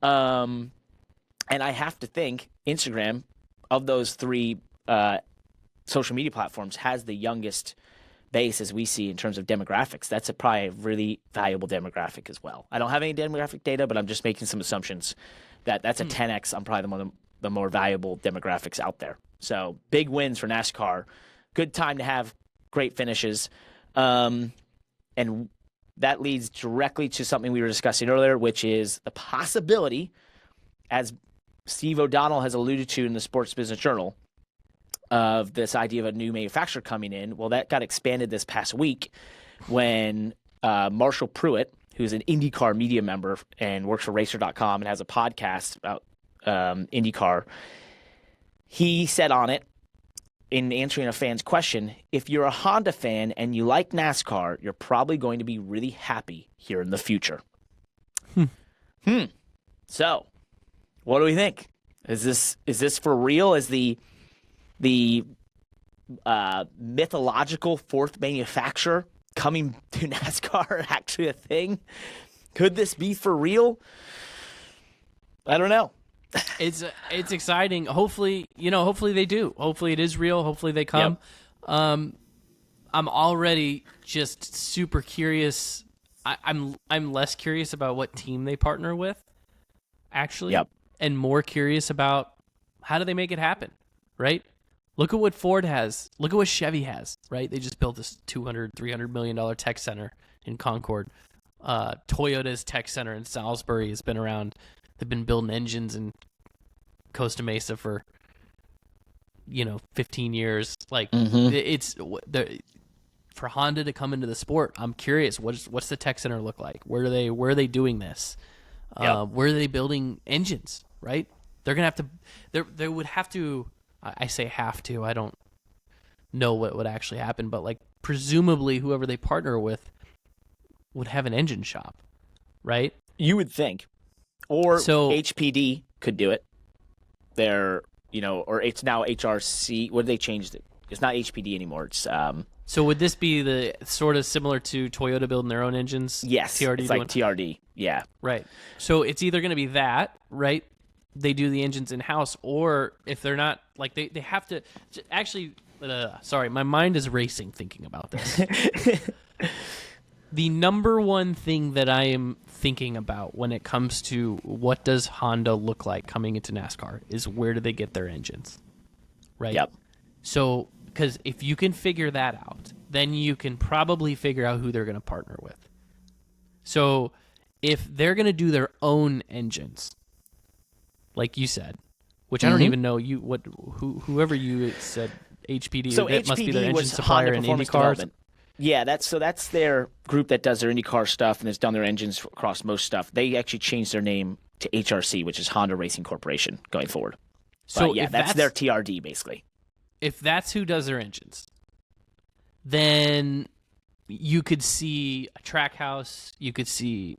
And I have to think Instagram, of those three social media platforms, has the youngest base as we see in terms of demographics. That's probably a really valuable demographic as well. I don't have any demographic data, but I'm just making some assumptions that that's a 10x on probably the more valuable demographics out there. So big wins for NASCAR. Good time to have great finishes. And that leads directly to something we were discussing earlier, which is the possibility, as Steve O'Donnell has alluded to in the Sports Business Journal, of this idea of a new manufacturer coming in. Well, that got expanded this past week when Marshall Pruitt, who's an IndyCar media member and works for Racer.com and has a podcast about IndyCar, he said on it, in answering a fan's question, if you're a Honda fan and you like NASCAR, you're probably going to be really happy here in the future. So, what do we think? Is this for real? Is the mythological fourth manufacturer coming to NASCAR actually a thing? Could this be for real? I don't know. It's exciting. Hopefully they do. Hopefully it is real. Hopefully they come. Yep. I'm already just super curious. I'm less curious about what team they partner with, actually, and more curious about how do they make it happen, right? Look at what Ford has. Look at what Chevy has, right? They just built this $200-300 million tech center in Concord. Toyota's tech center in Salisbury has been around. They've been building engines in Costa Mesa for 15 years. Like it's for Honda to come into the sport. I'm curious, what's the tech center look like? Where are they doing this? Where are they building engines? Right? They're gonna have to. They would have to. I say have to. I don't know what would actually happen, but like presumably whoever they partner with would have an engine shop, right? You would think. Or HPD could do it. their, or it's now HRC. What did they change it? It's not HPD anymore. It's So would this be the sort of similar to Toyota building their own engines? Yes, TRD it's like TRD. Yeah. Right. So it's either going to be that, right? They do the engines in-house, or if they're not, like they have to actually, sorry, my mind is racing thinking about this. The number one thing that I am thinking about when it comes to what does Honda look like coming into NASCAR is where do they get their engines, right? Yep. So, because if you can figure that out, then you can probably figure out who they're going to partner with. So, if they're going to do their own engines, like you said, which I don't even know whoever you said HPD, So that HPD must be their engine was supplier Honda in Performance IndyCar. Development. Yeah, that's their group that does their IndyCar stuff and has done their engines across most stuff. They actually changed their name to HRC, which is Honda Racing Corporation, going forward. So but yeah, that's their TRD basically. If that's who does their engines, then you could see a Trackhouse, you could see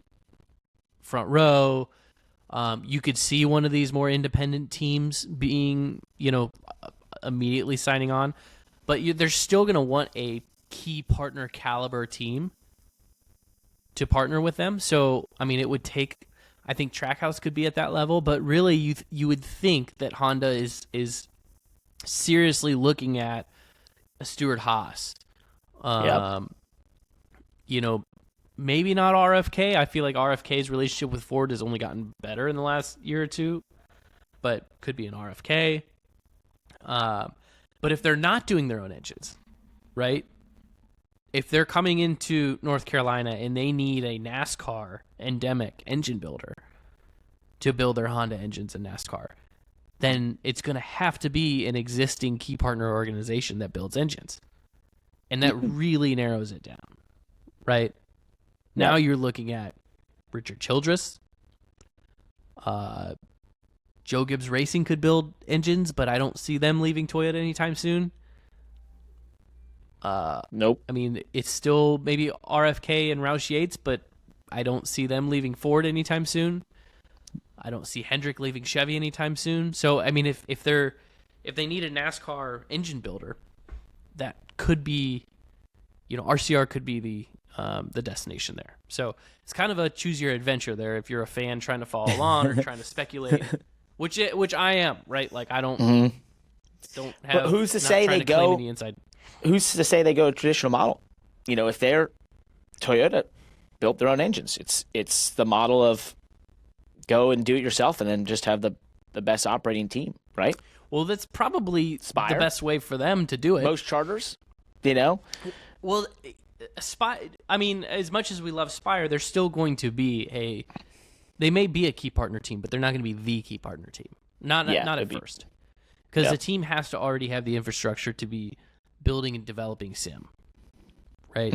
Front Row, you could see one of these more independent teams being, immediately signing on, but they're still going to want a key partner caliber team to partner with them. So, I mean, it would take, I think Trackhouse could be at that level, but really you would think that Honda is seriously looking at a Stewart Haas. Maybe not RFK. I feel like RFK's relationship with Ford has only gotten better in the last year or two, but could be an RFK. But if they're not doing their own engines, right? If they're coming into North Carolina and they need a NASCAR endemic engine builder to build their Honda engines in NASCAR, then it's going to have to be an existing key partner organization that builds engines. And that really narrows it down, right? Now you're looking at Richard Childress. Joe Gibbs Racing could build engines, but I don't see them leaving Toyota anytime soon. Nope. I mean, it's still maybe RFK and Roush Yates, but I don't see them leaving Ford anytime soon. I don't see Hendrick leaving Chevy anytime soon. So, I mean, if they need a NASCAR engine builder, that could be, RCR could be the destination there. So it's kind of a choose your adventure there. If you're a fan trying to follow along or trying to speculate, which I am, right? Like I don't have. But who's to say they go? The inside. Who's to say they go a traditional model? If they're Toyota built their own engines, it's the model of go and do it yourself and then just have the best operating team, right? Well, that's probably Spire. The best way for them to do it. Most charters, Well, I mean, as much as we love Spire, they're still going to be they may be a key partner team, but they're not going to be the key partner team. Not at first. Because the team has to already have the infrastructure to be building and developing sim, right?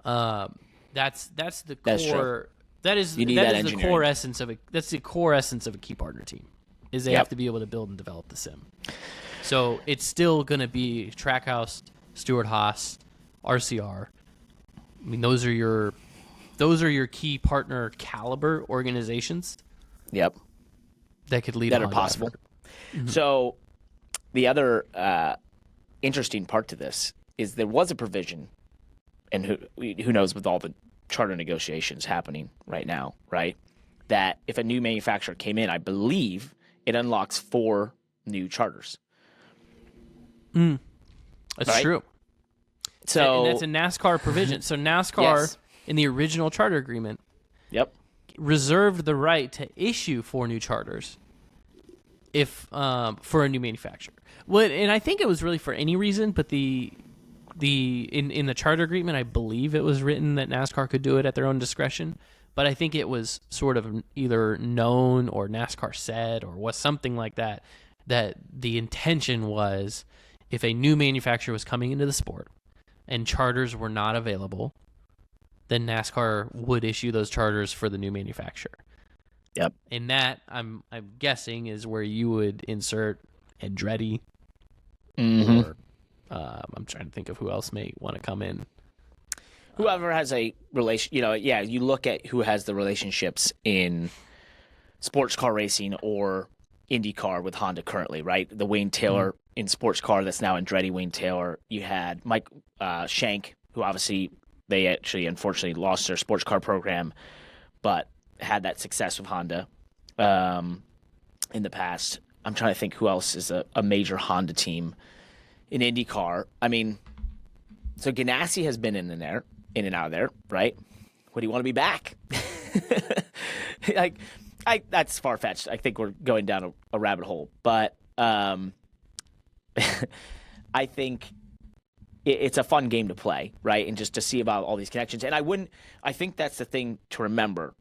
That's the core. That's true. That is the core essence of that's the core essence of a key partner team. Is they have to be able to build and develop the sim. So it's still going to be Trackhouse, Stewart Haas, RCR. I mean, those are your key partner caliber organizations. Yep. That could lead that are possible. Mm-hmm. So the other interesting part to this is there was a provision, and who knows with all the charter negotiations happening right now, right? That if a new manufacturer came in, I believe it unlocks 4 new charters. That's right? true. So and that's a NASCAR provision. So NASCAR in the original charter agreement, reserved the right to issue 4 new charters if for a new manufacturer. Well, and I think it was really for any reason, but in the charter agreement, I believe it was written that NASCAR could do it at their own discretion. But I think it was sort of either known or NASCAR said or was something like that the intention was if a new manufacturer was coming into the sport and charters were not available, then NASCAR would issue those charters for the new manufacturer. Yep. And that, I'm guessing, is where you would insert Andretti. Or I'm trying to think of who else may want to come in. Whoever has a relation, you look at who has the relationships in sports car racing or IndyCar with Honda currently, right? The Wayne Taylor in sports car that's now Andretti Wayne Taylor. You had Mike Shank, who obviously they actually unfortunately lost their sports car program, but had that success with Honda in the past. I'm trying to think who else is a major Honda team in IndyCar. I mean, so Ganassi has been in and out of there, right? Would he want to be back? That's far-fetched. I think we're going down a rabbit hole. But I think it's a fun game to play, right? And just to see about all these connections. And I think that's the thing to remember,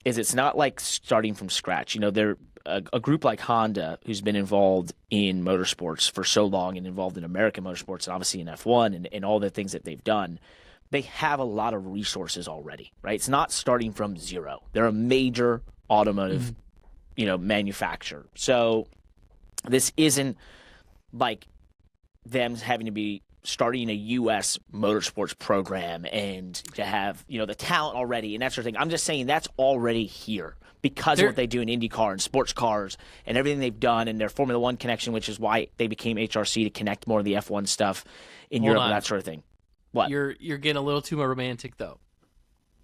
is it's not like starting from scratch. You know, they're a group like Honda, who's been involved in motorsports for so long and involved in American motorsports and obviously in F1 and all the things that they've done, they have a lot of resources already, right? It's not starting from zero. They're a major automotive, manufacturer. So this isn't like them having to be starting a U.S. motorsports program and to have, the talent already and that sort of thing. I'm just saying that's already here because of what they do in IndyCar and sports cars and everything they've done and their Formula One connection, which is why they became HRC to connect more of the F1 stuff in Europe and that sort of thing. What? You're getting a little too romantic though,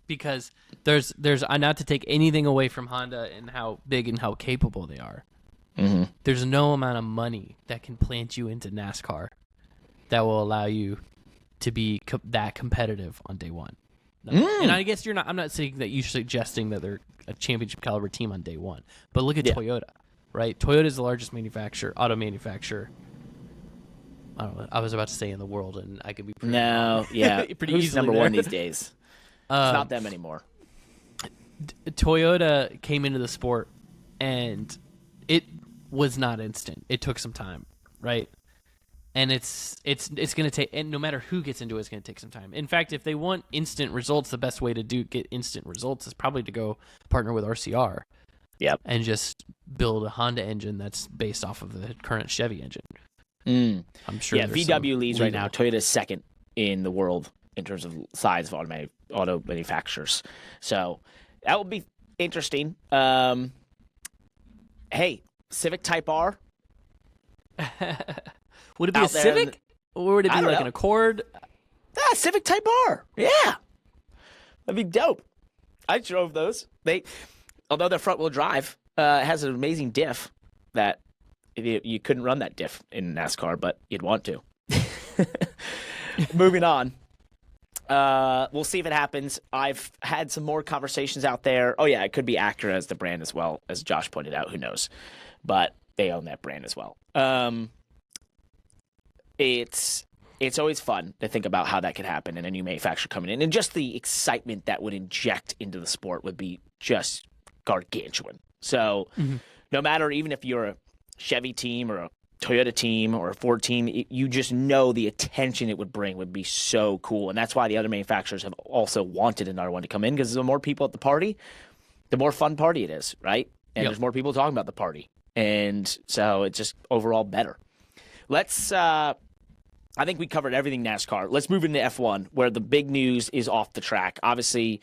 because there's not to take anything away from Honda and how big and how capable they are. Mm-hmm. There's no amount of money that can plant you into NASCAR that will allow you to be that competitive on day one. No. And I guess I'm not saying that you're suggesting that they're a championship caliber team on day one, but look at Toyota, right? Toyota is the largest auto manufacturer. I don't know. I was about to say in the world, and I could be pretty pretty Who's easily number there. one these days? It's not them anymore. Toyota came into the sport, and it was not instant. It took some time, right? And it's going to take, and no matter who gets into it, it's going to take some time. In fact, if they want instant results, the best way to get instant results is probably to go partner with RCR. Yep. And just build a Honda engine that's based off of the current Chevy engine. I'm sure. Yeah, VW leads right now. Toyota's second in the world in terms of size of auto manufacturers. So that will be interesting. Hey, Civic Type R. Would it be a Civic? Or would it be like an Accord? Civic Type R. Yeah. That'd be dope. I drove those. Although they're front-wheel drive, it has an amazing diff that you couldn't run that diff in NASCAR, but you'd want to. Moving on. We'll see if it happens. I've had some more conversations out there. Oh, yeah, it could be Acura as the brand as well, as Josh pointed out. Who knows? But they own that brand as well. It's always fun to think about how that could happen and a new manufacturer coming in. And just the excitement that would inject into the sport would be just gargantuan. So no matter, even if you're a Chevy team or a Toyota team or a Ford team, you just know the attention it would bring would be so cool. And that's why the other manufacturers have also wanted another one to come in, because the more people at the party, the more fun party it is, right? And there's more people talking about the party. And so it's just overall better. Let's I think we covered everything NASCAR. Let's move into F1, where the big news is off the track. Obviously,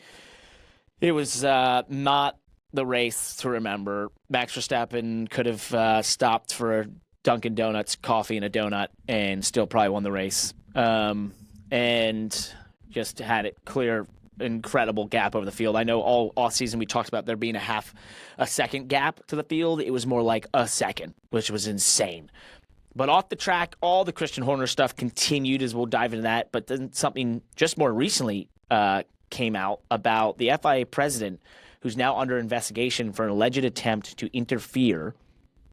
it was not the race to remember. Max Verstappen could have stopped for a Dunkin' Donuts coffee and a donut and still probably won the race. And just had it clear, incredible gap over the field. I know all offseason we talked about there being a second gap to the field. It was more like a second, which was insane. But off the track, all the Christian Horner stuff continued, as we'll dive into that. But then something just more recently came out about the FIA president, who's now under investigation for an alleged attempt to interfere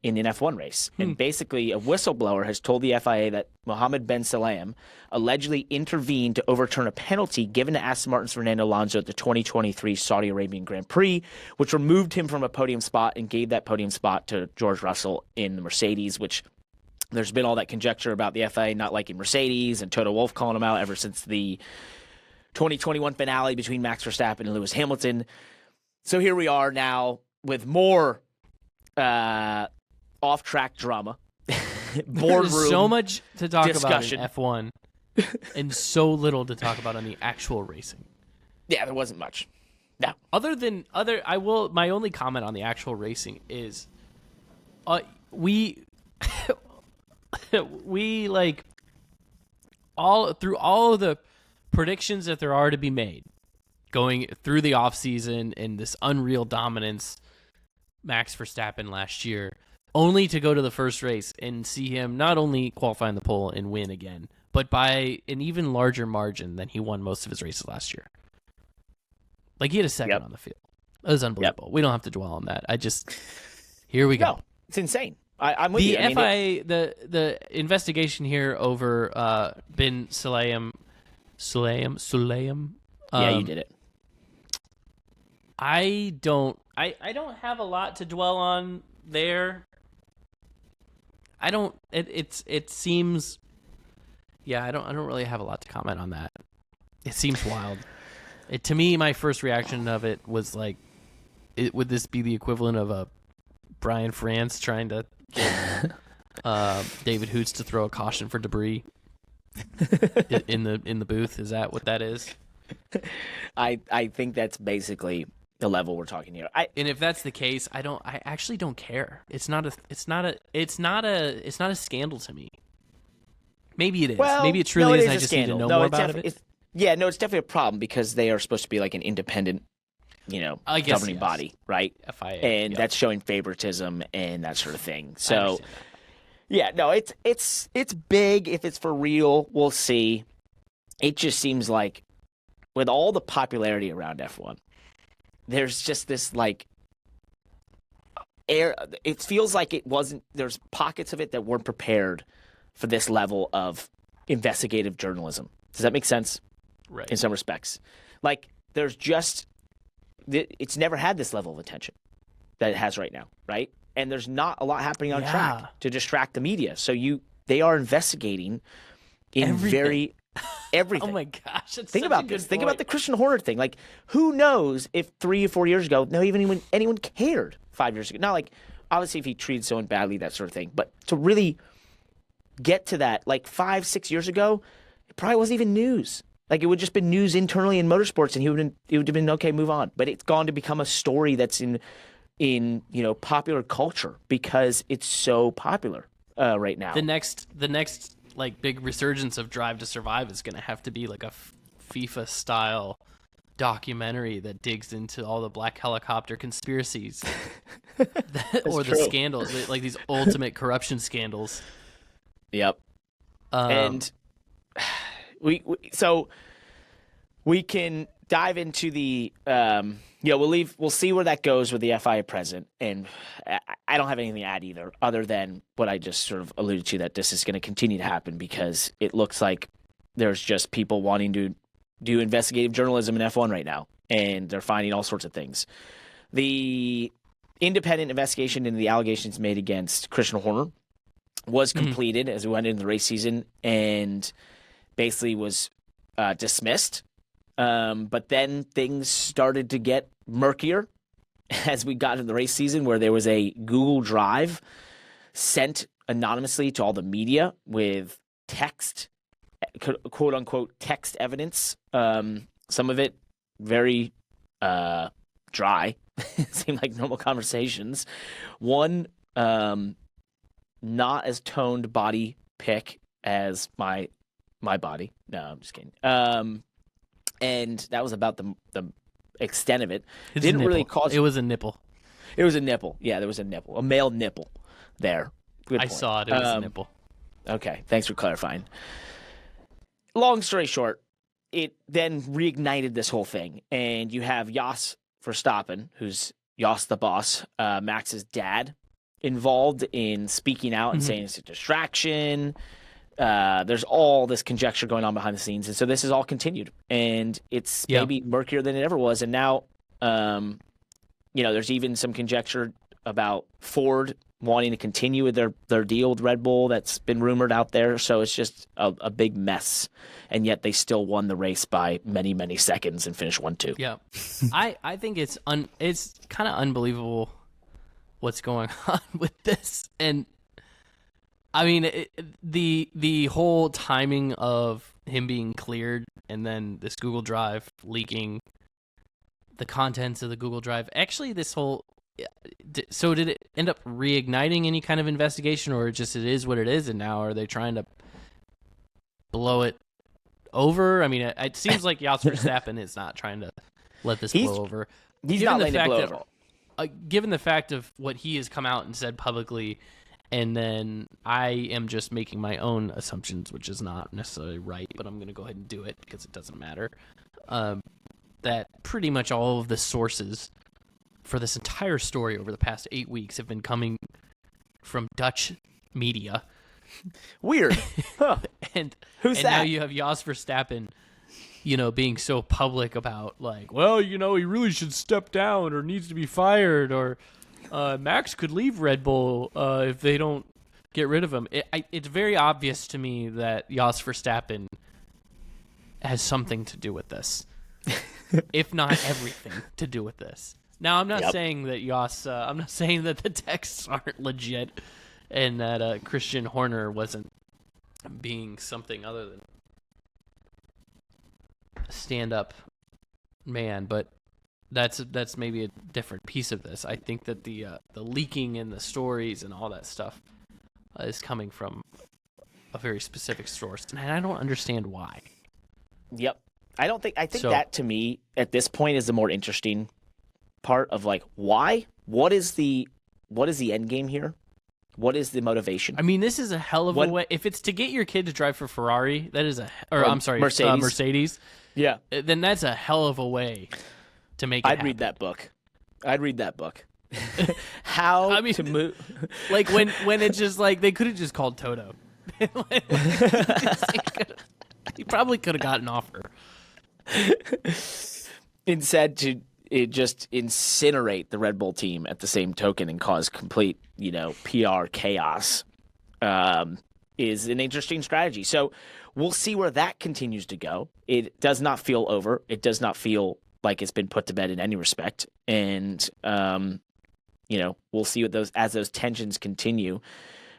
in an F1 race. And basically, a whistleblower has told the FIA that Mohammed Ben Salem allegedly intervened to overturn a penalty given to Aston Martin's Fernando Alonso at the 2023 Saudi Arabian Grand Prix, which removed him from a podium spot and gave that podium spot to George Russell in the Mercedes, which there's been all that conjecture about the FIA not liking Mercedes and Toto Wolff calling them out ever since the 2021 finale between Max Verstappen and Lewis Hamilton. So here we are now with more off-track drama. There's so much to talk discussion. about in F1 and so little to talk about on the actual racing. Yeah, there wasn't much. No. My only comment on the actual racing is we we like all of the predictions that there are to be made going through the offseason and this unreal dominance Max Verstappen last year, only to go to the first race and see him not only qualify in the pole and win again, but by an even larger margin than he won most of his races last year. Like, he had a second on the field. It was unbelievable. We don't have to dwell on that. Here we go. No, it's insane. I'm with you. The FIA, the investigation here over bin Sulayem. Yeah, you did it. I don't have a lot to dwell on there. It seems, I don't really have a lot to comment on that. It seems wild. To me, my first reaction of it was like, would this be the equivalent of a Brian France trying to get David Hoots to throw a caution for debris in the booth? Is that what that is? I think that's basically the level we're talking here. And if that's the case, I actually don't care. It's not a scandal to me. Maybe it is. Well, maybe it truly is. I just need to know more about it. It's definitely a problem because they are supposed to be like an independent, governing body, right? FIA, and that's showing favoritism and that sort of thing. So, it's big. If it's for real, we'll see. It just seems like with all the popularity around F1, there's just this like air. It feels like it wasn't. There's pockets of it that weren't prepared for this level of investigative journalism. Does that make sense? Right. In some respects, like there's just it's never had this level of attention that it has right now, right? And there's not a lot happening on track to distract the media. So they are investigating in everything. Oh my gosh! Think about this. Think about the Christian Horner thing. Like, who knows if 3 or 4 years ago, anyone cared 5 years ago? Not like obviously if he treated someone badly, that sort of thing. But to really get to that, like 5, 6 years ago, it probably wasn't even news. Like, it would just been news internally in motorsports, and it would have been okay, move on. But it's gone to become a story that's in popular culture because it's so popular right now. The next like big resurgence of Drive to Survive is going to have to be like a FIFA style documentary that digs into all the black helicopter conspiracies or the scandals, like these ultimate corruption scandals. Yep. And we can dive into the we'll see where that goes with the FIA president, and I don't have anything to add either, other than what I just sort of alluded to, that this is going to continue to happen because it looks like there's just people wanting to do investigative journalism in F1 right now, and they're finding all sorts of things. The independent investigation into the allegations made against Christian Horner was completed as we went into the race season, and basically was dismissed. But then things started to get murkier as we got into the race season, where there was a Google Drive sent anonymously to all the media with text, quote unquote, text evidence. Some of it very dry. It seemed like normal conversations. One not as toned body pic as my body. No, I'm just kidding. And that was about the extent of it. It didn't really cause. It was a nipple. It was a nipple. Yeah, there was a nipple, a male nipple there. Good point. I saw it. It was a nipple. Okay, thanks for clarifying. Long story short, it then reignited this whole thing, and you have Jos Verstappen, who's Jos the boss, Max's dad, involved in speaking out and saying it's a distraction. There's all this conjecture going on behind the scenes, and so this is all continued, and it's maybe murkier than it ever was. And now, there's even some conjecture about Ford wanting to continue with their deal with Red Bull that's been rumored out there. So it's just a big mess, and yet they still won the race by many, many seconds and finished 1-2. Yeah, I think it's kind of unbelievable what's going on with this, and I mean the whole timing of him being cleared and then this Google Drive leaking the contents of the Google Drive. Actually, this whole So did it end up reigniting any kind of investigation, or just it is what it is, and now are they trying to blow it over? I mean, it seems like Jos Verstappen is not trying to let this blow over. He's not letting it blow over. Given the fact of what he has come out and said publicly, and then I am just making my own assumptions, which is not necessarily right, but I'm going to go ahead and do it because it doesn't matter, that pretty much all of the sources for this entire story over the past 8 weeks have been coming from Dutch media. Weird. Huh. and Who's that? Now you have Jos Verstappen, being so public about, like, well, he really should step down or needs to be fired, or Max could leave Red Bull if they don't get rid of him. It's very obvious to me that Jos Verstappen has something to do with this, if not everything to do with this. Now, I'm not saying that I'm not saying that the texts aren't legit and that Christian Horner wasn't being something other than a stand-up man, but that's maybe a different piece of this. I think that the leaking and the stories and all that stuff is coming from a very specific source, and I don't understand why. Yep. I think that, to me, at this point, is the more interesting part of, like, why? What is the end game here? What is the motivation? I mean, this is a hell of a way. If it's to get your kid to drive for Ferrari, that is Mercedes. Yeah. Then that's a hell of a way to make it happen. I'd read that book. How to move. Like, when it's just like, they could have just called Toto. He probably could have gotten an offer. Instead, to just incinerate the Red Bull team at the same token and cause complete, PR chaos is an interesting strategy. So we'll see where that continues to go. It does not feel over. It does not feel like it's been put to bed in any respect. And, we'll see what as those tensions continue,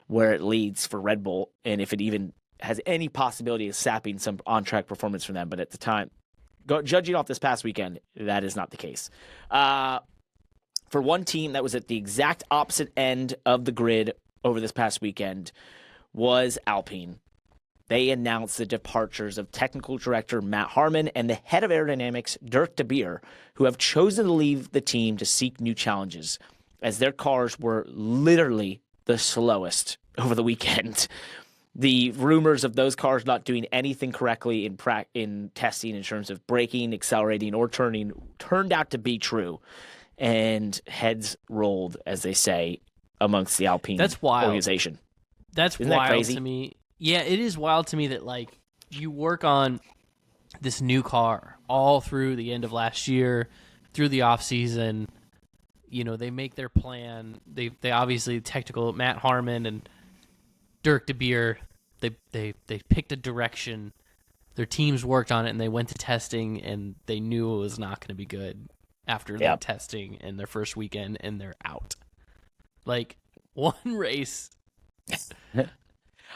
where it leads for Red Bull, and if it even has any possibility of sapping some on-track performance from them. But at the time, judging off this past weekend, that is not the case. For one team that was at the exact opposite end of the grid over this past weekend was Alpine. They announced the departures of technical director Matt Harmon and the head of aerodynamics, Dirk de Beer, who have chosen to leave the team to seek new challenges, as their cars were literally the slowest over the weekend. The rumors of those cars not doing anything correctly in testing in terms of braking, accelerating, or turning turned out to be true, and heads rolled, as they say, amongst the Alpine organization. Isn't wild that crazy to me. Yeah, it is wild to me that, like, you work on this new car all through the end of last year, through the off season. They make their plan. They obviously technical Matt Harmon and Dirk de Beer, they picked a direction. Their teams worked on it, and they went to testing, and they knew it was not going to be good after their testing and their first weekend, and they're out. Like, one race.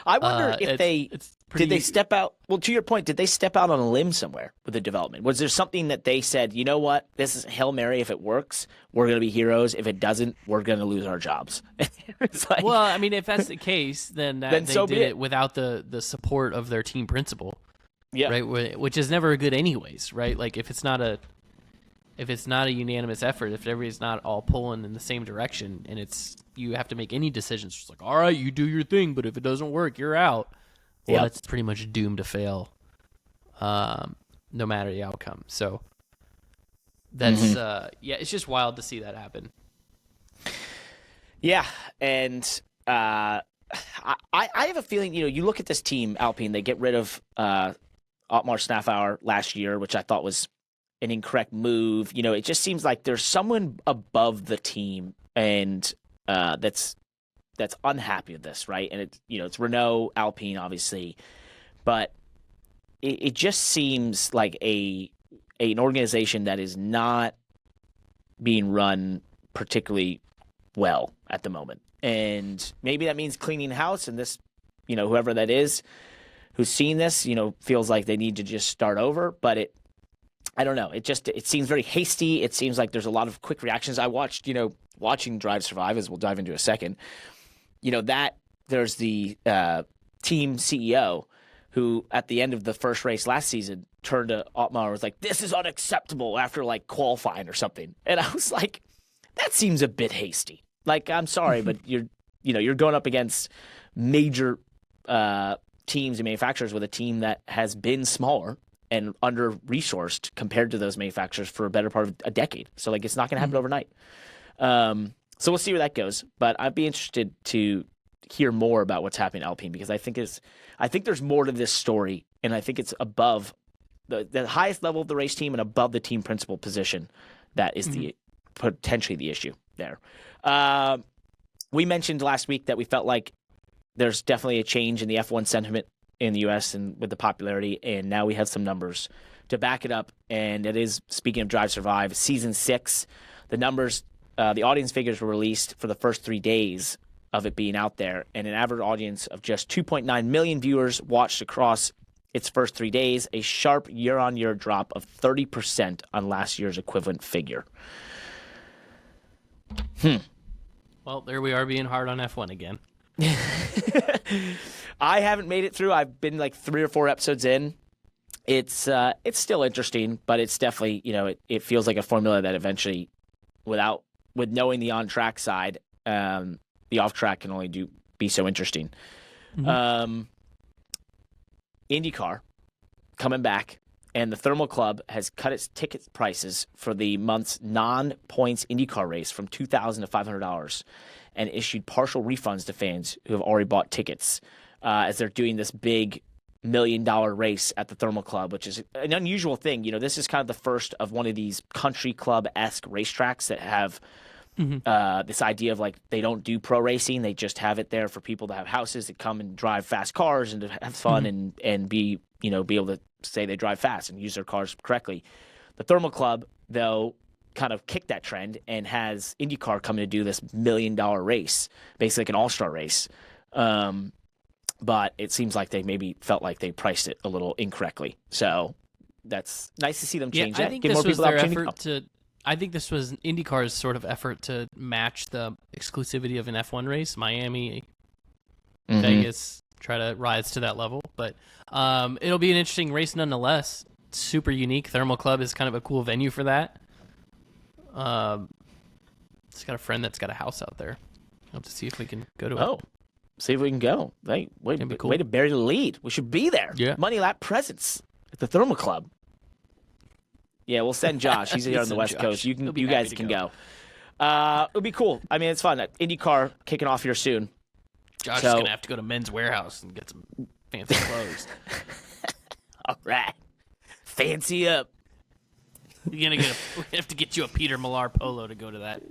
I wonder if did they step out? Well, to your point, did they step out on a limb somewhere with the development? Was there something that they said, you know what, this is Hail Mary. If it works, we're going to be heroes. If it doesn't, we're going to lose our jobs. Like, well, I mean, if that's the case, then they did it without the support of their team principal. Yeah. Right. Which is never good anyways, right? Like, if it's not a unanimous effort, if everybody's not all pulling in the same direction, and you have to make any decisions, it's like, all right, you do your thing, but if it doesn't work, you're out. Well, that's pretty much doomed to fail, no matter the outcome. So that's it's just wild to see that happen. Yeah, and I have a feeling, you look at this team, Alpine, they get rid of Otmar Snaffauer last year, which I thought was an incorrect move. It just seems like there's someone above the team, and that's unhappy with this, right? And it's Renault, Alpine, obviously, but it just seems like an organization that is not being run particularly well at the moment. And maybe that means cleaning house, and this, whoever that is who's seen this, feels like they need to just start over. But I don't know. It seems very hasty. It seems like there's a lot of quick reactions. I watched, watching Drive to Survive, as we'll dive into in a second, that there's the team CEO who, at the end of the first race last season, turned to Otmar and was like, "This is unacceptable," after like qualifying or something. And I was like, that seems a bit hasty. Like, I'm sorry, but you're going up against major teams and manufacturers with a team that has been smaller and under-resourced compared to those manufacturers for a better part of a decade. So, like, it's not going to happen overnight. So we'll see where that goes. But I'd be interested to hear more about what's happening at Alpine, because I think there's more to this story, and I think it's above the highest level of the race team and above the team principal position. That is potentially the issue there. We mentioned last week that we felt like there's definitely a change in the F1 sentiment in the U.S. and with the popularity, and now we have some numbers to back it up. And it is, speaking of Drive Survive, Season 6, the numbers, the audience figures were released for the first 3 days of it being out there, and an average audience of just 2.9 million viewers watched across its first 3 days, a sharp year-on-year drop of 30% on last year's equivalent figure. Well, there we are being hard on F1 again. I haven't made it through. I've been like 3 or 4 episodes in. It's still interesting, but it's definitely, it feels like a formula that eventually, with knowing the on-track side, the off-track can only be so interesting. IndyCar coming back, and the Thermal Club has cut its ticket prices for the month's non-points IndyCar race from $2,000 to $500 and issued partial refunds to fans who have already bought tickets as they're doing this big $1 million race at the Thermal Club, which is an unusual thing. This is kind of the first of one of these country club-esque racetracks that have this idea of like they don't do pro racing. They just have it there for people to have houses that come and drive fast cars and to have fun and be able to say they drive fast and use their cars correctly. The Thermal Club, though, kind of kicked that trend and has IndyCar coming to do this $1 million race, basically like an all-star race. But it seems like they maybe felt like they priced it a little incorrectly. So that's nice to see them change that. I think this was their effort to. I think this was IndyCar's sort of effort to match the exclusivity of an F1 race. Miami, Vegas, try to rise to that level. But it'll be an interesting race nonetheless. Super unique. Thermal Club is kind of a cool venue for that. It's got a friend that's got a house out there. I'll have to see if we can go to it. See if we can go. Way to bury the lead. We should be there. Yeah. Money Lap presence at the Thermal Club. Yeah, we'll send Josh. He's here on the West Coast. You guys can go. It'll be cool. I mean, it's fun. IndyCar kicking off here soon. Josh is gonna have to go to Men's Warehouse and get some fancy clothes. All right, fancy up. We have to get you a Peter Millar polo to go to that.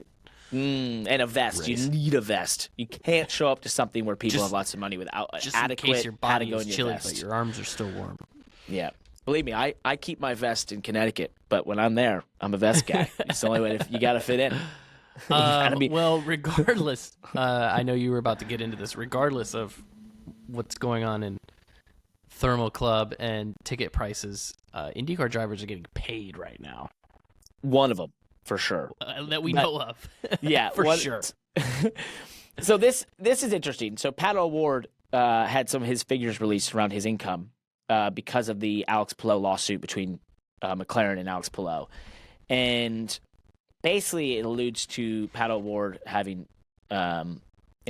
And a vest. Race. You need a vest. You can't show up to something where people have lots of money without adequate. In case your body is chilly, vest. but your arms are still warm. Yeah. Believe me, I keep my vest in Connecticut, but when I'm there, I'm a vest guy. It's the only way you got to fit in. Well, regardless, I know you were about to get into this. Regardless of what's going on in Thermal Club and ticket prices, IndyCar drivers are getting paid right now. One of them, for sure. That we know of. Yeah, for sure. So this is interesting. So Pato O'Ward had some of his figures released around his income. Because of the Alex Palou lawsuit between McLaren and Alex Palou. And basically it alludes to Pato O'Ward having and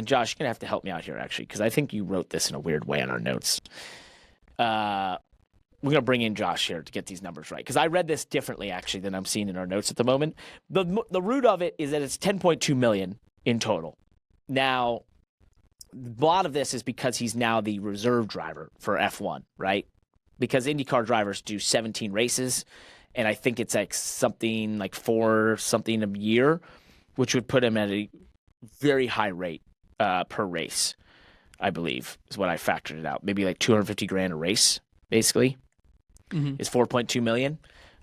Josh, you're going to have to help me out here, actually, because I think you wrote this in a weird way on our notes. We're going to bring in Josh here to get these numbers right, because I read this differently, actually, than I'm seeing in our notes at the moment. The root of it is that it's $10.2 million in total. Now, a lot of this is because he's now the reserve driver for F1, right? Because IndyCar drivers do 17 races, and I think it's like something like 4 something a year, which would put him at a very high rate per race, I believe, is what I factored it out. Maybe like $250,000 a race, basically, is $4.2 million.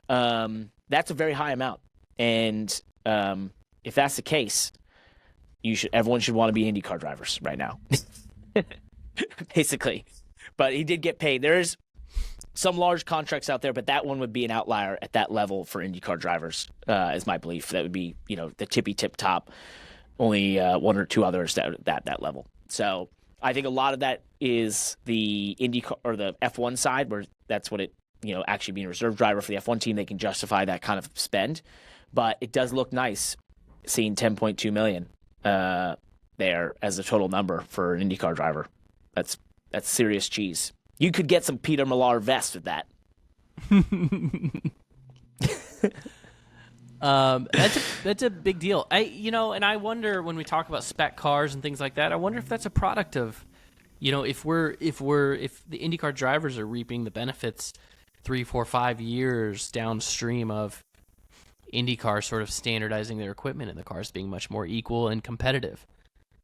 That's a very high amount, and if that's the case, everyone should want to be IndyCar drivers right now, basically. But he did get paid. There's some large contracts out there, but that one would be an outlier at that level for IndyCar drivers, is my belief. That would be, the tippy tip top, only one or two others that level. So I think a lot of that is the IndyCar or the F1 side, where that's what it, actually being a reserve driver for the F1 team, they can justify that kind of spend. But it does look nice seeing $10.2 million there as a total number for an IndyCar driver. That's serious cheese. You could get some Peter Millar vest with that. That's a big deal. And I wonder when we talk about spec cars and things like that, I wonder if that's a product of, if the IndyCar drivers are reaping the benefits 3, 4, 5 years downstream of IndyCar sort of standardizing their equipment and the cars being much more equal and competitive.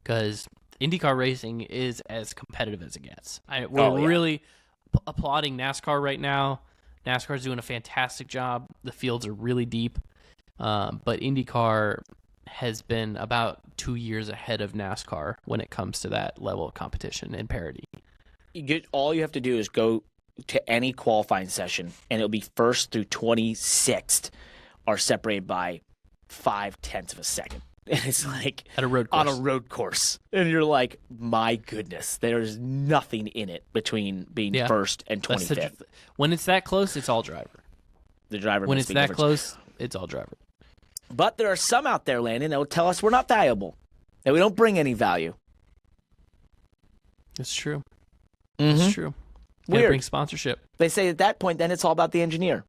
Because IndyCar racing is as competitive as it gets. We're really applauding NASCAR right now. NASCAR's doing a fantastic job. The fields are really deep. But IndyCar has been about 2 years ahead of NASCAR when it comes to that level of competition and parity. All you have to do is go to any qualifying session, and it'll be 1st through 26th are separated by 0.5 of a second. And it's like at a road course. On a road course. And you're like, my goodness, there's nothing in it between being first and 25th. When it's that close, it's all driver. The driver. When it's that close, it's all driver. But there are some out there, Landon, that will tell us we're not valuable, that we don't bring any value. It's true. Mm-hmm. It's true. Weird. Bring sponsorship. They say at that point, then it's all about the engineer.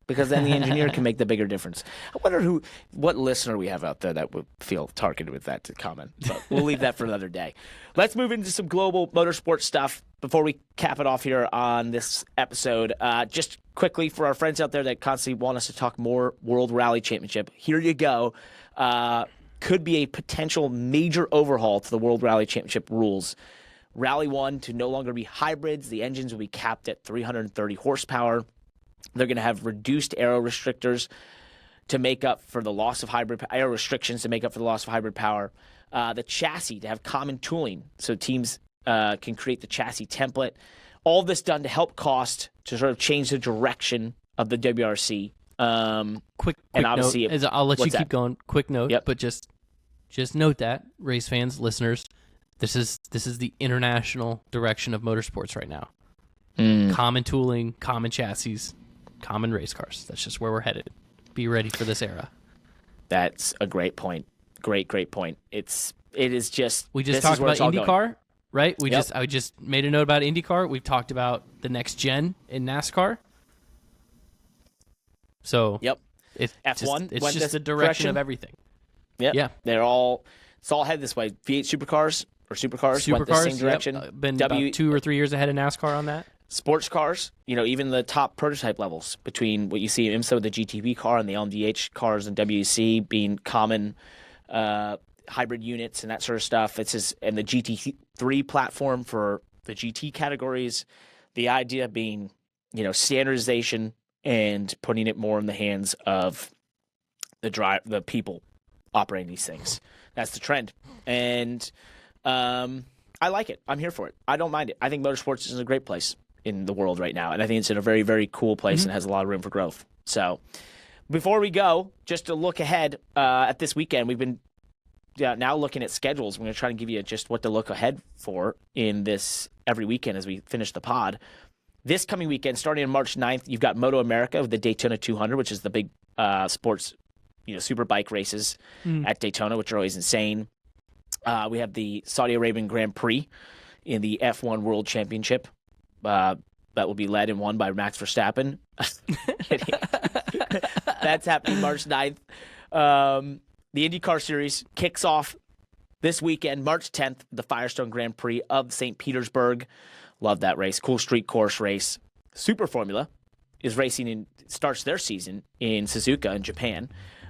Because then the engineer can make the bigger difference. I wonder what listener we have out there that would feel targeted with that to comment. But we'll leave that for another day. Let's move into some global motorsport stuff before we cap it off here on this episode. Just quickly for our friends out there that constantly want us to talk more World Rally Championship, here you go. Could be a potential major overhaul to the World Rally Championship rules. Rally 1 to no longer be hybrids. The engines will be capped at 330 horsepower. They're going to have reduced aero restrictors to make up for the loss of aero restrictions to make up for the loss of hybrid power. The chassis to have common tooling so teams can create the chassis template. All of this done to help cost to sort of change the direction of the WRC. Quick and obviously note, I'll let you keep going. Quick note, but just note that, race fans, listeners, this is the international direction of motorsports right now. Common tooling, common chassis, common race cars. That's just where we're headed. Be ready for this era. That's a great point. Great point. It is just. We just talked about IndyCar, right? I just made a note about IndyCar. We've talked about the next gen in NASCAR. So it's F1. It's just the direction of everything. Yeah. It's all headed this way. V8 supercars went the same direction. Been about 2 or 3 years ahead of NASCAR on that. Sports cars, even the top prototype levels between what you see in IMSA with the GTB car and the LMDH cars and WEC being common hybrid units and that sort of stuff. It's just, and the GT3 platform for the GT categories. The idea being, standardization and putting it more in the hands of the people operating these things. That's the trend. And I like it. I'm here for it. I don't mind it. I think motorsports is a great place in the world right now, and I think it's in a very, very cool place and has a lot of room for growth. So before we go, just to look ahead at this weekend, we've been now looking at schedules. We're going to try and give you just what to look ahead for in this every weekend as we finish the pod. This coming weekend, starting on March 9th, you've got Moto America with the Daytona 200, which is the big sports, super bike races at Daytona, which are always insane. We have the Saudi Arabian Grand Prix in the F1 World Championship that will be led and won by Max Verstappen. That's happening March 9th. The IndyCar Series kicks off this weekend, March 10th, the Firestone Grand Prix of St. Petersburg. Love that race. Cool street course race. Super Formula is starts their season in Suzuka in Japan.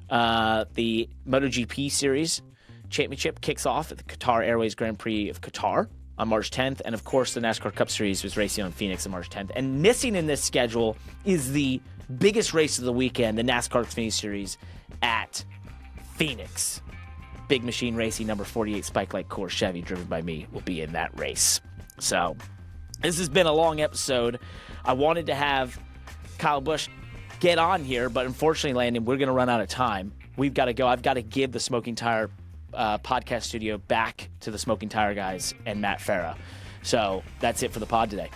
The MotoGP Series Championship kicks off at the Qatar Airways Grand Prix of Qatar on March 10th. And, of course, the NASCAR Cup Series was racing on Phoenix on March 10th. And missing in this schedule is the biggest race of the weekend, the NASCAR Xfinity Series at Phoenix. Big Machine Racing number 48 Spike Light Course Chevy driven by me will be in that race. So This has been a long episode. I wanted to have Kyle Busch get on here, but unfortunately, Landon, we're going to run out of time. We've got to go. I've got to give the Smoking Tire podcast studio back to the Smoking Tire guys and Matt Farah. So that's it for the pod today.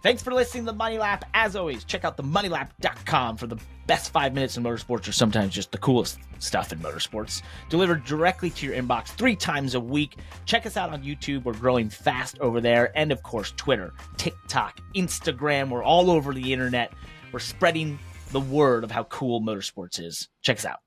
Thanks for listening to the Money Lap. As always, check out themoneylap.com for the best 5 minutes in motorsports, or sometimes just the coolest stuff in motorsports, delivered directly to your inbox 3 times a week. Check us out on YouTube. We're growing fast over there. And of course, Twitter, TikTok, Instagram. We're all over the internet. We're spreading the word of how cool motorsports is. Check us out.